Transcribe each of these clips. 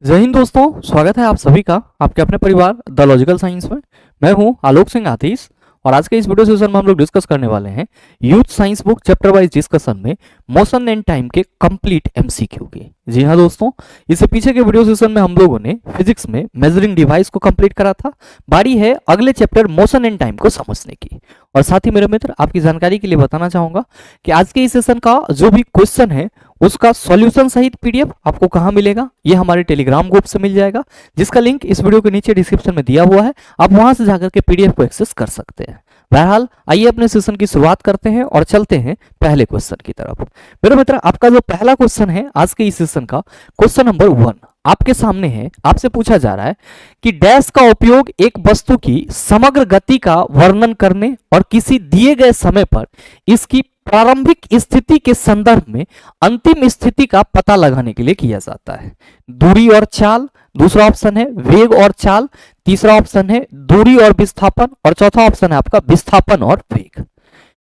जय हिंद दोस्तों, स्वागत है आप सभी का आपके अपने परिवार द लॉजिकल साइंस में। मैं हूं आलोक सिंह आतिश और आज के इस वीडियो सेशन में हम लोग डिस्कस करने वाले हैं youth science book chapter wise discussion में मोशन एंड टाइम के कंप्लीट एमसीक्यू की। जी हाँ दोस्तों, इससे पीछे के वीडियो सेशन में हम लोगों ने फिजिक्स में मेजरिंग डिवाइस को कंप्लीट करा था। बारी है अगले चैप्टर मोशन एंड टाइम को समझने की। और साथ ही मेरे मित्र, आपकी जानकारी के लिए बताना चाहूंगा कि आज के इस सेशन का जो भी क्वेश्चन है उसका सॉल्यूशन सहित पीडीएफ आपको कहां मिलेगा, ये हमारे टेलीग्राम ग्रुप से मिल जाएगा, जिसका लिंक इस वीडियो के नीचे डिस्क्रिप्शन में दिया हुआ है। आप वहां से जाकर के पीडीएफ को एक्सेस कर सकते हैं। बहरहाल आइए अपने सेशन की शुरुआत करते हैं और चलते हैं पहले क्वेश्चन की तरफ। मेरे मित्र, आपका जो पहला क्वेश्चन है आज के इस सेशन का, क्वेश्चन नंबर 1 आपके सामने है। आपसे पूछा जा रहा है कि डैश का उपयोग एक वस्तु की समग्र गति का वर्णन करने और किसी दिए गए समय पर इसकी प्रारंभिक स्थिति के संदर्भ में अंतिम स्थिति का पता लगाने के लिए किया जाता है। दूरी और चाल, दूसरा ऑप्शन है वेग और चाल, तीसरा ऑप्शन है दूरी और विस्थापन और चौथा ऑप्शन है आपका विस्थापन और वेग।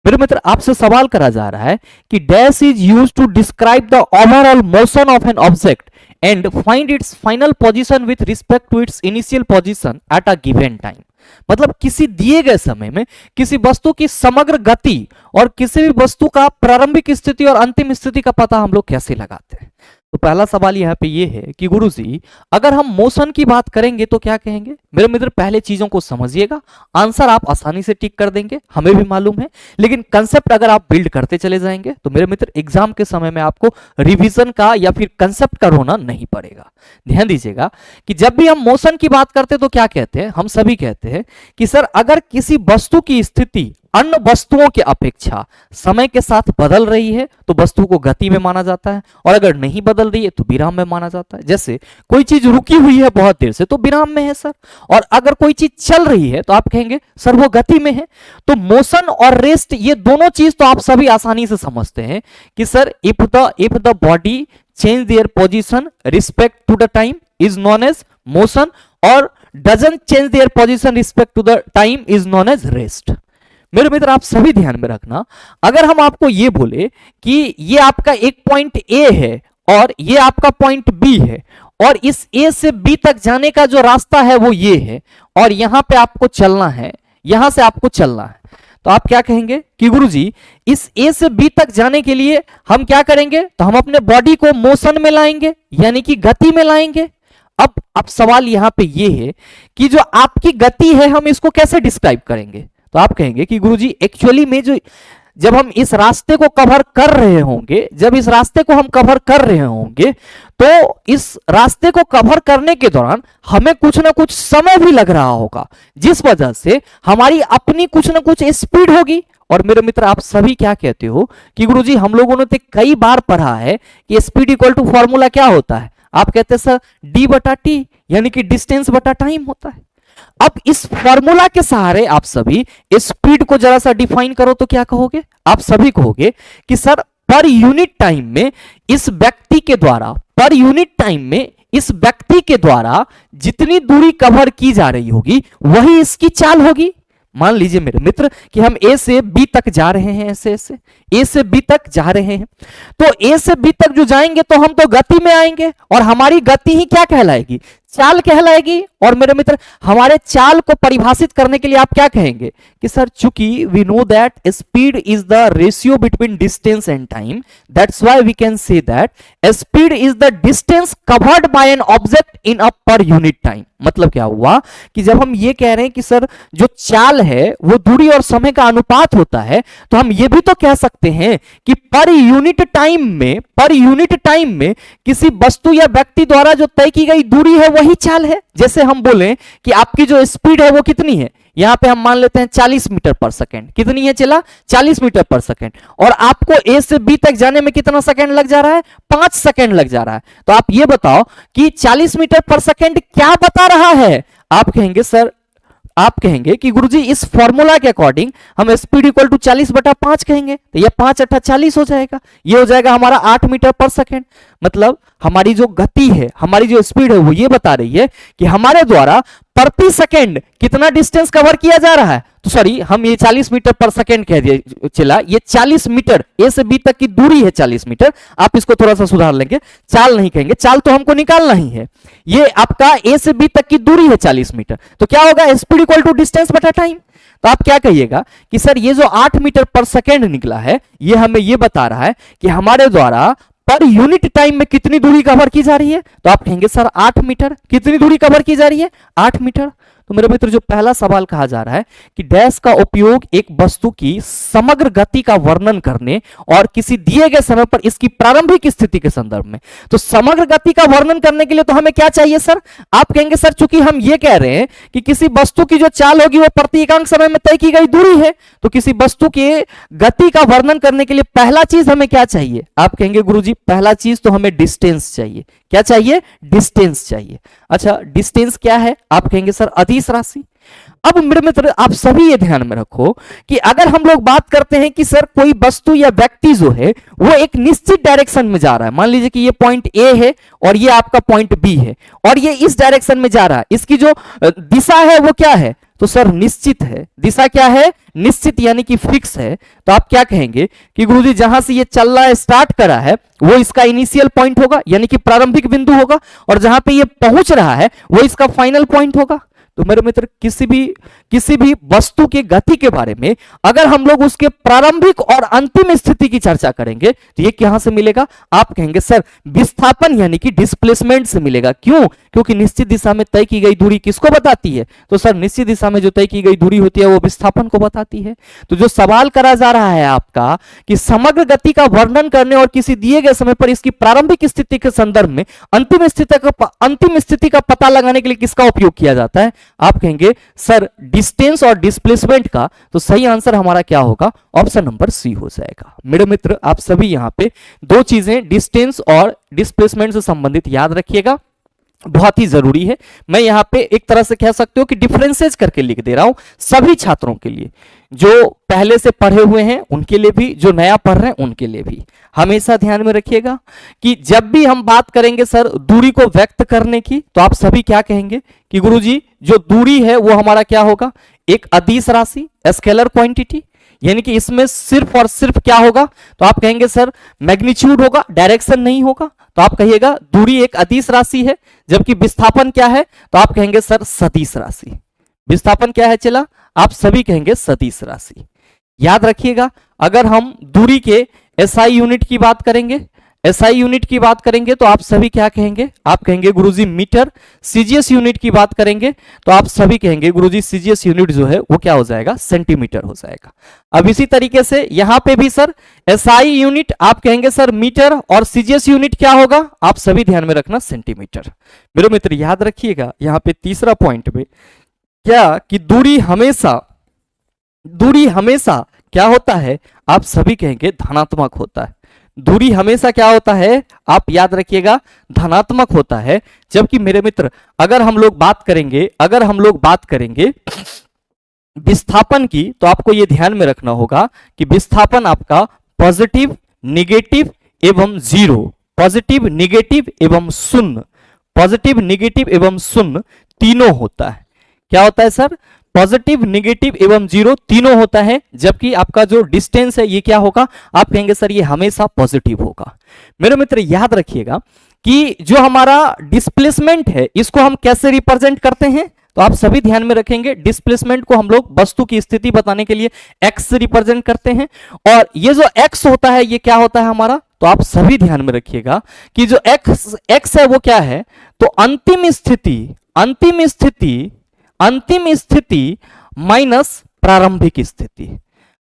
मेरे मित्र, आपसे सवाल करा जा रहा है कि dash is used to describe the overall motion of an object and find its final position with respect to its initial position at a given time. मतलब किसी दिए गए समय में किसी वस्तु की समग्र गति और किसी भी वस्तु का प्रारंभिक स्थिति और अंतिम स्थिति का पता हम लोग कैसे लगाते हैं। तो पहला सवाल यहाँ पे ये है कि गुरुजी, अगर हम मोशन की बात करेंगे तो क्या कहेंगे। मेरे मित्र, पहले चीजों को समझिएगा, आंसर आप आसानी से टिक कर देंगे, हमें भी मालूम है, लेकिन कंसेप्ट अगर आप बिल्ड करते चले जाएंगे तो मेरे मित्र एग्जाम के समय में आपको रिवीजन का या फिर कंसेप्ट का रोना नहीं पड़ेगा। ध्यान दीजिएगा कि जब भी हम मोशन की बात करते हैं तो क्या कहते हैं, हम सभी कहते हैं कि सर अगर किसी वस्तु की स्थिति अन्य वस्तुओं के अपेक्षा समय के साथ बदल रही है तो वस्तु को गति में माना जाता है, और अगर नहीं बदल रही है तो विराम में माना जाता है। जैसे कोई चीज रुकी हुई है बहुत देर से तो विराम में है सर, और अगर कोई चीज चल रही है तो आप कहेंगे सर वो गति में है। तो मोशन और रेस्ट, ये दोनों चीज तो आप सभी आसानी से समझते हैं कि sir if the body change their position respect to the time is known as motion, और doesn't change their position respect to the time is known as rest. मेरे मित्र, आप सभी ध्यान में रखना, अगर हम आपको ये बोले कि ये आपका एक पॉइंट ए है और ये आपका पॉइंट बी है, और इस ए से बी तक जाने का जो रास्ता है वो ये है, और यहां पे आपको चलना है, यहां से आपको चलना है, तो आप क्या कहेंगे कि गुरुजी इस ए से बी तक जाने के लिए हम क्या करेंगे, तो हम अपने बॉडी को मोशन में लाएंगे, यानी कि गति में लाएंगे। अब सवाल यहां पे ये है कि जो आपकी गति है हम इसको कैसे डिस्क्राइब करेंगे। तो आप कहेंगे कि गुरुजी एक्चुअली में जब हम इस रास्ते को कवर कर रहे होंगे, जब इस रास्ते को हम कवर कर रहे होंगे तो इस रास्ते को कवर करने के दौरान हमें कुछ ना कुछ समय भी लग रहा होगा, जिस वजह से हमारी अपनी कुछ ना कुछ स्पीड होगी। और मेरे मित्र, आप सभी क्या कहते हो कि गुरुजी हम लोगों ने तो कई बार पढ़ा है कि स्पीड इक्वल टू फॉर्मूला क्या होता है। आप कहते हैं सर डी बटा टी, यानी कि डिस्टेंस बटा टाइम होता है। अब इस फॉर्मूला के सहारे आप सभी स्पीड को जरा सा डिफाइन करो तो क्या कहोगे, आप सभी कहोगे कि सर पर यूनिट टाइम में इस व्यक्ति के द्वारा, पर यूनिट टाइम में इस व्यक्ति के द्वारा जितनी दूरी कवर की जा रही होगी वही इसकी चाल होगी। मान लीजिए मेरे मित्र कि हम ए से बी तक जा रहे हैं, ऐसे ऐसे ए से बी तक जा रहे हैं, तो ए से बी तक जो जाएंगे तो हम तो गति में आएंगे, और हमारी गति ही क्या कहलाएगी, चाल कहलाएगी। और मेरे मित्र, हमारे चाल को परिभाषित करने के लिए आप क्या कहेंगे कि सर चूंकि we know that speed is the ratio between distance and time, that's why we can say that speed is the distance covered by an object in a per unit time. मतलब क्या हुआ कि जब हम ये कह रहे हैं कि सर जो चाल है वो दूरी और समय का अनुपात होता है, तो हम ये भी तो कह सकते हैं कि पर यूनिट टाइम में किसी वस्तु या व्यक्ति द्वारा जो तय की गई दूरी है वही चाल है। जैसे हम बोलें कि आपकी जो स्पीड है वो कितनी है, यहां पे हम मान लेते हैं 40 मीटर पर सेकेंड। कितनी है चला, 40 मीटर पर सेकेंड, और आपको ए से बी तक जाने में कितना सेकेंड लग जा रहा है, 5 सेकेंड लग जा रहा है। तो आप ये बताओ कि 40 मीटर पर सेकेंड क्या बता रहा है। आप कहेंगे सर, आप कहेंगे कि गुरुजी इस फॉर्मूला के अकॉर्डिंग हम स्पीड इक्वल टू 40 बटा 5 कहेंगे, तो ये 5 अट्ठा 40 हो जाएगा, ये हो जाएगा हमारा 8 मीटर पर सेकेंड। मतलब हमारी जो गति है, हमारी जो स्पीड है वो ये बता रही है कि हमारे द्वारा प्रति सेकंड कितना डिस्टेंस कवर किया जा रहा है, तो सॉरी हम ये 40 मीटर पर सेकंड कह दिए चला, ये 40 मीटर ए से बी तक की दूरी है 40 मीटर। आप इसको थोड़ा सा सुधार लेंगे, चाल नहीं कहेंगे, चाल तो हमको निकालना ही है। ये आपका ए से बी तक की दूरी है 40 मीटर, तो क्या होगा, स्पीड इक्वल टू डिस्टेंस बटा टाइम। तो आप क्या कहिएगा कि सर ये जो 8 मीटर पर सेकंड निकला है, ये हमें ये बता रहा है कि हमारे द्वारा पर यूनिट टाइम में कितनी दूरी कवर की जा रही है। तो आप कहेंगे सर 8 मीटर, कितनी दूरी कवर की जा रही है, 8 मीटर। तो मेरे मित्र जो पहला सवाल कहा जा रहा है कि डैश का उपयोग एक वस्तु की समग्र गति का वर्णन करने और किसी दिए गए समय पर इसकी प्रारंभिक स्थिति के संदर्भ में। तो समग्र गति का वर्णन करने के लिए तो हमें क्या चाहिए सर, आप कहेंगे सर चूंकि हम ये कह रहे हैं कि किसी वस्तु की जो चाल होगी वो प्रति एकांक समय में तय की गई दूरी है, तो किसी वस्तु के गति का वर्णन करने के लिए पहला चीज हमें क्या चाहिए, आप कहेंगे गुरुजी पहला चीज तो हमें डिस्टेंस चाहिए। क्या चाहिए, डिस्टेंस चाहिए। अच्छा डिस्टेंस क्या है, आप कहेंगे सर अदिश राशि। अब मेरे मित्र आप सभी ये ध्यान में रखो कि अगर हम लोग बात करते हैं कि सर कोई वस्तु या व्यक्ति जो है वो एक निश्चित डायरेक्शन में जा रहा है, मान लीजिए कि ये पॉइंट ए है और ये आपका पॉइंट बी है और ये इस डायरेक्शन में जा रहा है, इसकी जो दिशा है वो क्या है, तो सर निश्चित है। दिशा क्या है, निश्चित यानी कि फिक्स है। तो आप क्या कहेंगे कि गुरुजी जहां से ये चलना स्टार्ट करा है वो इसका इनिशियल पॉइंट होगा यानी कि प्रारंभिक बिंदु होगा, और जहां पे ये पहुंच रहा है वो इसका फाइनल पॉइंट होगा। तो मेरे मित्र किसी भी वस्तु की गति के बारे में अगर हम लोग उसके प्रारंभिक और अंतिम स्थिति की चर्चा करेंगे तो ये कहां से मिलेगा, आप कहेंगे सर विस्थापन यानी कि डिस्प्लेसमेंट से मिलेगा। क्यों, क्योंकि निश्चित दिशा में तय की गई दूरी किसको बताती है, तो सर निश्चित दिशा में जो तय की गई दूरी होती है वो विस्थापन को बताती है। तो जो सवाल करा जा रहा है आपका कि समग्र गति का वर्णन करने और किसी दिए गए समय पर इसकी प्रारंभिक स्थिति के संदर्भ में अंतिम स्थिति का पता लगाने के लिए किसका उपयोग किया जाता है, आप कहेंगे सर डिस्टेंस और डिस्प्लेसमेंट का। तो सही आंसर हमारा क्या होगा, ऑप्शन नंबर सी हो जाएगा। मेरे मित्र आप सभी यहां पे दो चीजें डिस्टेंस और डिस्प्लेसमेंट से संबंधित याद रखिएगा, बहुत ही जरूरी है। मैं यहां पे एक तरह से कह सकते हो कि डिफरेंसेस करके लिख दे रहा हूं सभी छात्रों के लिए, जो पहले से पढ़े हुए हैं उनके लिए भी, जो नया पढ़ रहे हैं उनके लिए भी। हमेशा ध्यान में रखिएगा कि जब भी हम बात करेंगे सर दूरी को व्यक्त करने की, तो आप सभी क्या कहेंगे कि गुरुजी जो दूरी है वो हमारा क्या होगा, एक अदिश राशि, स्केलर क्वांटिटी, यानी कि इसमें सिर्फ और सिर्फ क्या होगा, तो आप कहेंगे सर मैग्नीट्यूड होगा, डायरेक्शन नहीं होगा। तो आप कहिएगा दूरी एक अदिश राशि है, जबकि विस्थापन क्या है, तो आप कहेंगे सर सदिश राशि। विस्थापन क्या है चला, आप सभी कहेंगे सदिश राशि। याद रखिएगा अगर हम दूरी के एसआई यूनिट की बात करेंगे, एसआई यूनिट की बात करेंगे तो आप सभी क्या कहेंगे, आप कहेंगे गुरुजी मीटर। सीजीएस यूनिट की बात करेंगे तो आप सभी कहेंगे गुरुजी सीजीएस यूनिट जो है वो क्या हो जाएगा, सेंटीमीटर हो जाएगा। अब इसी तरीके से यहां पे भी सर एसआई यूनिट आप कहेंगे सर मीटर और सीजीएस यूनिट क्या होगा, आप सभी ध्यान में रखना सेंटीमीटर। मेरे मित्र याद रखिएगा यहां पे तीसरा पॉइंट में क्या कि दूरी हमेशा क्या होता है, आप सभी कहेंगे धनात्मक होता है। दूरी हमेशा क्या होता है, आप याद रखिएगा धनात्मक होता है। जबकि मेरे मित्र अगर हम लोग बात करेंगे विस्थापन की, तो आपको यह ध्यान में रखना होगा कि विस्थापन आपका पॉजिटिव, निगेटिव एवं जीरो, पॉजिटिव, निगेटिव एवं शून्य, पॉजिटिव, निगेटिव एवं शून्य तीनों होता है। क्या होता है सर, पॉजिटिव, निगेटिव एवं जीरो तीनों होता है। जबकि आपका जो डिस्टेंस है ये क्या होगा, आप कहेंगे सर ये हमेशा पॉजिटिव होगा। मेरे मित्र याद रखिएगा कि जो हमारा डिस्प्लेसमेंट है इसको हम कैसे रिप्रेजेंट करते हैं, तो आप सभी ध्यान में रखेंगे डिस्प्लेसमेंट को हम लोग वस्तु की स्थिति बताने के लिए एक्स से रिप्रेजेंट करते हैं। और ये जो एक्स होता है ये क्या होता है हमारा, तो आप सभी ध्यान में रखिएगा कि जो एक्स है वो क्या है, तो अंतिम स्थिति माइनस प्रारंभिक स्थिति,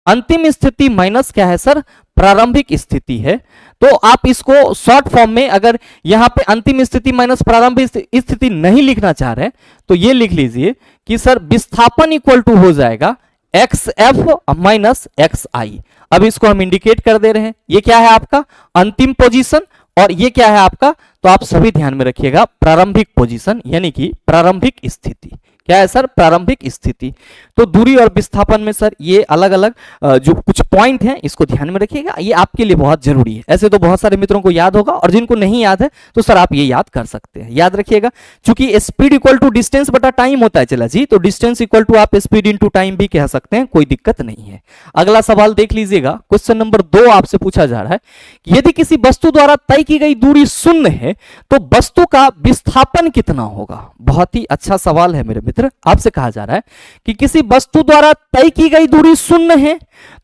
अंतिम स्थिति माइनस क्या है सर, प्रारंभिक स्थिति है। तो आप इसको शॉर्ट फॉर्म में अगर यहां पे अंतिम स्थिति माइनस प्रारंभिक स्थिति नहीं लिखना चाह रहे तो ये लिख लीजिए कि सर विस्थापन इक्वल टू हो जाएगा एक्स एफ माइनस एक्स आई। अब इसको हम इंडिकेट कर दे रहे हैं, ये क्या है आपका अंतिम पोजीशन और ये क्या है आपका, तो आप सभी ध्यान में रखिएगा प्रारंभिक पोजीशन यानी कि प्रारंभिक स्थिति। क्या है सर? प्रारंभिक स्थिति। तो दूरी और विस्थापन में सर ये अलग अलग जो कुछ पॉइंट हैं इसको ध्यान में रखिएगा, ये आपके लिए बहुत जरूरी है। ऐसे तो बहुत सारे मित्रों को याद होगा और जिनको नहीं याद है तो सर आप ये याद कर सकते हैं। याद रखिएगा, चूंकि स्पीड इक्वल टू डिस्टेंस बटा टाइम होता है चला जी, तो डिस्टेंस इक्वल टू आप स्पीड इनटू टाइम भी कह सकते हैं, कोई दिक्कत नहीं है। अगला सवाल देख लीजिएगा, क्वेश्चन नंबर 2 आपसे पूछा जा रहा है, यदि किसी वस्तु द्वारा तय की गई दूरी शून्य है तो वस्तु का विस्थापन कितना होगा? बहुत ही अच्छा सवाल है मेरे मित्र। आपसे कहा जा रहा है कि किसी वस्तु द्वारा तय की गई दूरी शून्य है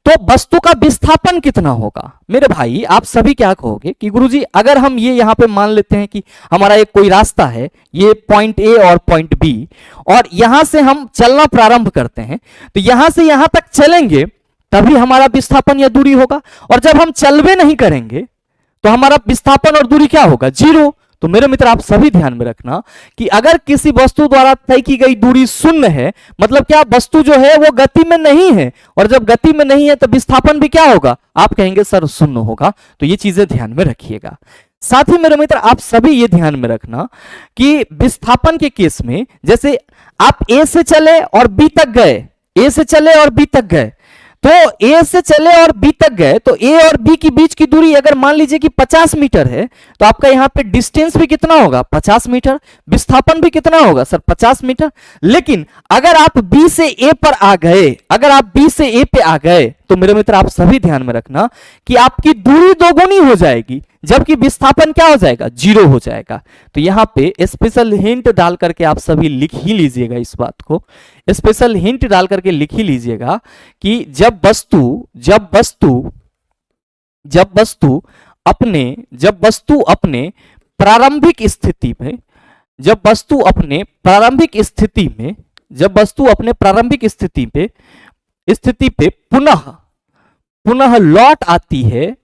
तो वस्तु का विस्थापन कितना होगा? मेरे भाई आप सभी क्या कहोगे कि गुरुजी अगर हम ये यहां पे मान लेते हैं कि हमारा एक कोई रास्ता है, ये पॉइंट ए और पॉइंट बी, और यहां से हम चलना प्रारंभ करते हैं, तो यहां से यहां तक चलेंगे तभी हमारा विस्थापन या दूरी होगा, और जब हम चलवे नहीं करेंगे तो हमारा विस्थापन और दूरी क्या होगा? 0। तो मेरे मित्र आप सभी ध्यान में रखना कि अगर किसी वस्तु द्वारा तय की गई दूरी शून्य है, मतलब क्या वस्तु जो है वो गति में नहीं है, और जब गति में नहीं है तो विस्थापन भी क्या होगा? आप कहेंगे सर शून्य होगा। तो ये चीजें ध्यान में रखिएगा। साथ ही मेरे मित्र आप सभी ये ध्यान में रखना कि विस्थापन के केस में जैसे आप ए से चले और बी तक गए, ए से चले और बी तक गए, तो ए से चले और बी तक गए, तो ए और बी के बीच की दूरी अगर मान लीजिए कि 50 मीटर है, तो आपका यहां पे डिस्टेंस भी कितना होगा? 50 मीटर। विस्थापन भी कितना होगा सर? 50 मीटर। लेकिन अगर आप बी से ए पर आ गए, अगर आप बी से ए पे आ गए, तो मेरे मित्र आप सभी ध्यान में रखना कि आपकी दूरी दोगुनी हो जाएगी, जबकि विस्थापन क्या हो जाएगा? 0 हो जाएगा। तो यहां पे स्पेशल हिंट डाल करके आप सभी लिख ही लीजिएगा, इस बात को स्पेशल हिंट डाल करके लिख ही लीजिएगा कि जब वस्तु अपने प्रारंभिक स्थिति में, जब वस्तु अपने प्रारंभिक स्थिति पे पुनः लौट आती है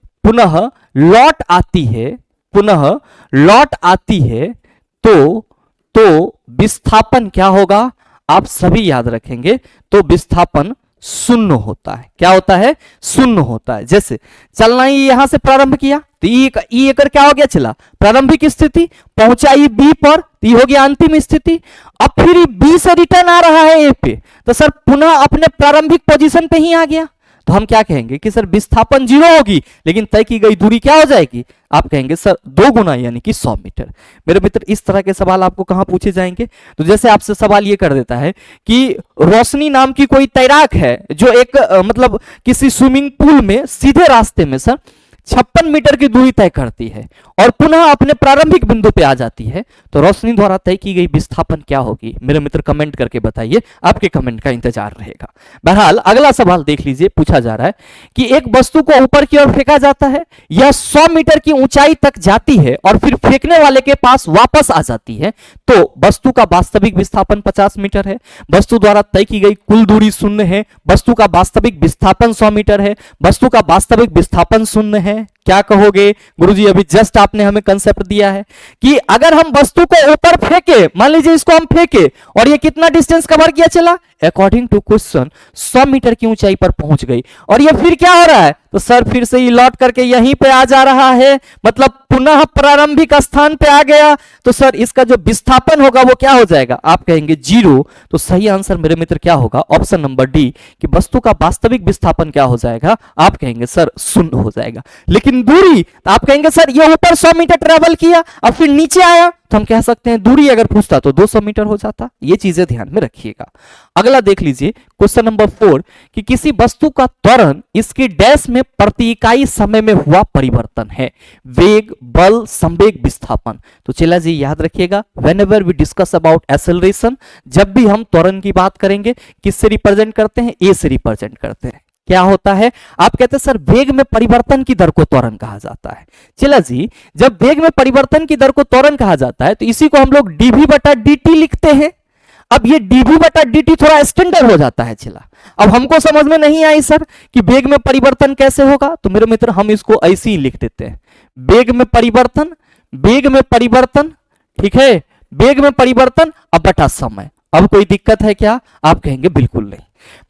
तो विस्थापन क्या होगा? आप सभी याद रखेंगे, तो विस्थापन शून्य होता है। क्या होता है? शून्य होता है। जैसे चलना ही यहां से प्रारंभ किया तो ई एकर क्या हो गया? चला प्रारंभिक स्थिति, पहुंचा ई बी पर, तो हो गया अंतिम स्थिति। अब फिर बी से रिटर्न आ रहा है ए पे, तो सर पुनः अपने प्रारंभिक पोजीशन पे ही आ गया, तो हम क्या कहेंगे कि सर विस्थापन 0 होगी, लेकिन तय की गई दूरी क्या हो जाएगी? आप कहेंगे सर 2 गुना यानी कि 100 मीटर। मेरे मित्र इस तरह के सवाल आपको कहां पूछे जाएंगे? तो जैसे आपसे सवाल ये कर देता है कि रोशनी नाम की कोई तैराक है जो एक मतलब किसी स्विमिंग पूल में सीधे रास्ते में सर 56 मीटर की दूरी तय करती है और पुनः अपने प्रारंभिक बिंदु पे आ जाती है, तो रोशनी द्वारा तय की गई विस्थापन क्या होगी? मेरे मित्र कमेंट करके बताइए, आपके कमेंट का इंतजार रहेगा। बहरहाल अगला सवाल देख लीजिए, पूछा जा रहा है कि एक वस्तु को ऊपर की ओर फेंका जाता है, यह 100 मीटर की ऊंचाई तक जाती है और फिर फेंकने वाले के पास वापस आ जाती है, तो वस्तु का वास्तविक विस्थापन 50 मीटर है, वस्तु द्वारा तय की गई कुल दूरी 0 है, वस्तु का वास्तविक विस्थापन 100 मीटर है, वस्तु का वास्तविक विस्थापन 0 है। क्या कहोगे? गुरुजी अभी जस्ट आपने हमें कंसेप्ट दिया है कि अगर हम वस्तु को ऊपर फेंके, मान लीजिए इसको हम फेंके और ये कितना डिस्टेंस कवर किया चला? अकॉर्डिंग टू क्वेश्चन 100 मीटर की ऊंचाई पर पहुंच गई, और ये फिर क्या हो रहा है? तो सर फिर से ही लौट करके यहीं पे आ जा रहा है, मतलब पुनः प्रारंभिक स्थान पे आ गया, तो सर इसका जो विस्थापन होगा वो क्या हो जाएगा? आप कहेंगे 0। तो सही आंसर मेरे मित्र क्या होगा? ऑप्शन नंबर डी, कि वस्तु का वास्तविक विस्थापन क्या हो जाएगा? आप कहेंगे सर 0 हो जाएगा। लेकिन दूरी, तो आप कहेंगे सर ये ऊपर 100 मीटर ट्रेवल किया और फिर नीचे आया, तो हम कह सकते हैं दूरी अगर पूछता तो 200 मीटर हो जाता। ये चीजें ध्यान में रखिएगा। अगला देख लीजिए क्वेश्चन नंबर 4 कि किसी वस्तु का त्वरण इसकी डैश में प्रति इकाई समय में हुआ परिवर्तन है, वेग, बल, संवेग, विस्थापन। तो चला जी याद रखिएगा, whenever we discuss about acceleration, जब भी हम त्वरण की बात करेंगे किससे रिप्रेजेंट करते हैं? ए से रिप्रेजेंट करते हैं। क्या होता है? आप कहते हैं सर वेग में परिवर्तन की दर को त्वरण कहा जाता है। चला जी, जब वेग में परिवर्तन की दर को त्वरण कहा जाता है तो इसी को हम लोग डीवी बटा dt लिखते हैं। अब ये डीवी बटा dt थोड़ा स्टैंडर्ड हो जाता है। चला अब हमको समझ में नहीं आई सर कि वेग में परिवर्तन कैसे होगा, तो मेरे मित्र हम इसको ऐसे ही लिख देते हैं, वेग में परिवर्तन, ठीक है, वेग में परिवर्तन अब बटा समय। अब कोई दिक्कत है क्या? आप कहेंगे बिल्कुल नहीं।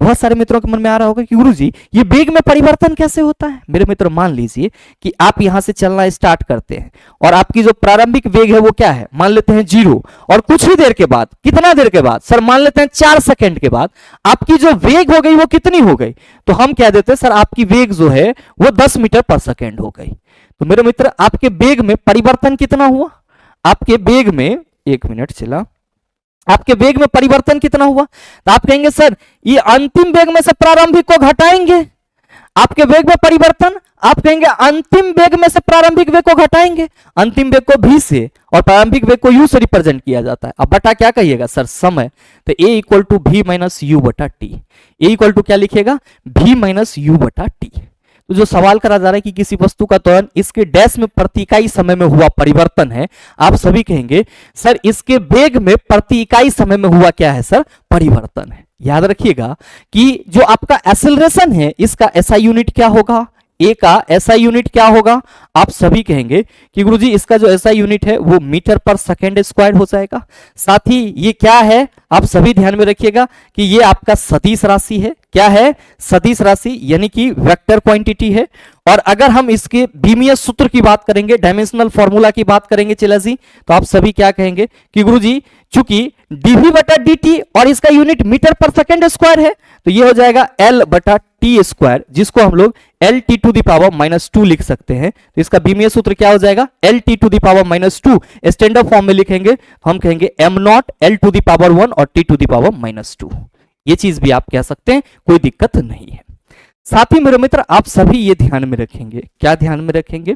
बहुत सारे मित्रों के मन में आ रहा होगा कि गुरुजी ये वेग में परिवर्तन कैसे होता है? मेरे मित्र मान लीजिए कि आप यहां से चलना स्टार्ट करते हैं और आपकी जो प्रारंभिक वेग है वो क्या है, मान लेते हैं 0, और कुछ ही देर के बाद, कितना देर के बाद सर, मान लेते हैं 4 सेकंड के बाद आपकी जो वेग हो गई वो कितनी हो गई? तो हम कह देते हैं सर आपकी वेग जो है वो 10 मीटर पर सेकेंड हो गई। तो मेरे मित्र आपके वेग में परिवर्तन कितना हुआ? आपके वेग में, एक मिनट चला, आपके वेग में परिवर्तन कितना हुआ? तो आप कहेंगे सर ये अंतिम वेग में से प्रारंभिक को घटाएंगे। आपके वेग में परिवर्तन, आप कहेंगे अंतिम वेग में से प्रारंभिक वेग को घटाएंगे। अंतिम वेग को भी से और प्रारंभिक वेग को यू से रिप्रेजेंट किया जाता है। अब बटा क्या कहिएगा सर? समय। तो ए इक्वल टू भी माइनस यू बटा टी। ए इक्वल टू क्या लिखेगा? भी माइनस यू बटा टी। तो जो सवाल करा जा रहा है कि किसी वस्तु का त्वरण इसके डैश में प्रति इकाई समय में हुआ परिवर्तन है, आप सभी कहेंगे सर इसके वेग में प्रति इकाई समय में हुआ क्या है सर? परिवर्तन है। याद रखिएगा कि जो आपका एक्सेलरेशन है इसका एसआई यूनिट क्या होगा? ए का एसआई यूनिट क्या होगा? आप सभी कहेंगे कि गुरुजी इसका जो एसआई यूनिट है वो मीटर पर सेकेंड स्क्वायर हो जाएगा। साथ ही ये क्या है, आप सभी ध्यान में रखिएगा कि ये आपका सदिश राशि है। क्या है? सदिश राशि, यानी कि वेक्टर क्वांटिटी है। और अगर हम इसके बीमीय सूत्र की बात करेंगे, डायमेंशनल फॉर्मूला की बात करेंगे चिला जी, तो आप सभी क्या कहेंगे कि गुरुजी चूंकि dv बटा dt और इसका यूनिट मीटर पर सेकेंड स्क्वायर है तो ये हो जाएगा l बटा टी स्क्वायर, जिसको हम लोग L T to the power minus 2 लिख सकते हैं। तो इसका बीमीय सूत्र क्या हो जाएगा? L T to the power minus 2। Standard form में लिखेंगे तो हम कहेंगे m naught L to the power 1 और T to the power minus 2। ये चीज भी आप कह सकते हैं, कोई दिक्कत नहीं है। साथ ही मेरे मित्र आप सभी ये ध्यान में रखेंगे, क्या ध्यान में रखेंगे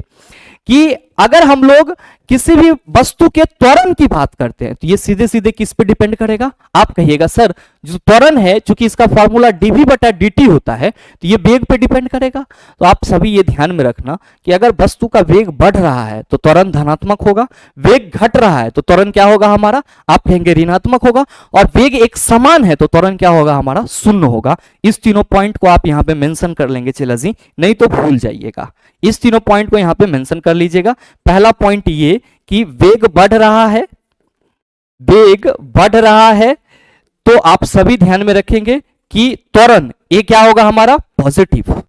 कि अगर हम लोग किसी भी वस्तु के त्वरण की बात करते हैं तो ये सीधे सीधे किस पे डिपेंड करेगा? आप कहिएगा सर जो त्वरण है चूंकि इसका फॉर्मूला dv बटा dt होता है तो ये वेग पे डिपेंड करेगा। तो आप सभी ये ध्यान में रखना कि अगर वस्तु का वेग बढ़ रहा है तो त्वरण धनात्मक होगा, वेग घट रहा है तो त्वरण क्या होगा हमारा? आप कहेंगे ऋणात्मक होगा, और वेग एक समान है तो त्वरण क्या होगा हमारा? शून्य होगा। इस तीनों पॉइंट को आप यहां पे मेंशन कर लेंगे चिला जी, नहीं तो भूल जाइएगा। इस तीनों पॉइंट को यहां पे मेंशन कर लीजिएगा। पहला पॉइंट ये कि वेग बढ़ रहा है, वेग बढ़ रहा है तो आप सभी ध्यान में रखेंगे कि त्वरण ये क्या होगा हमारा? पॉजिटिव।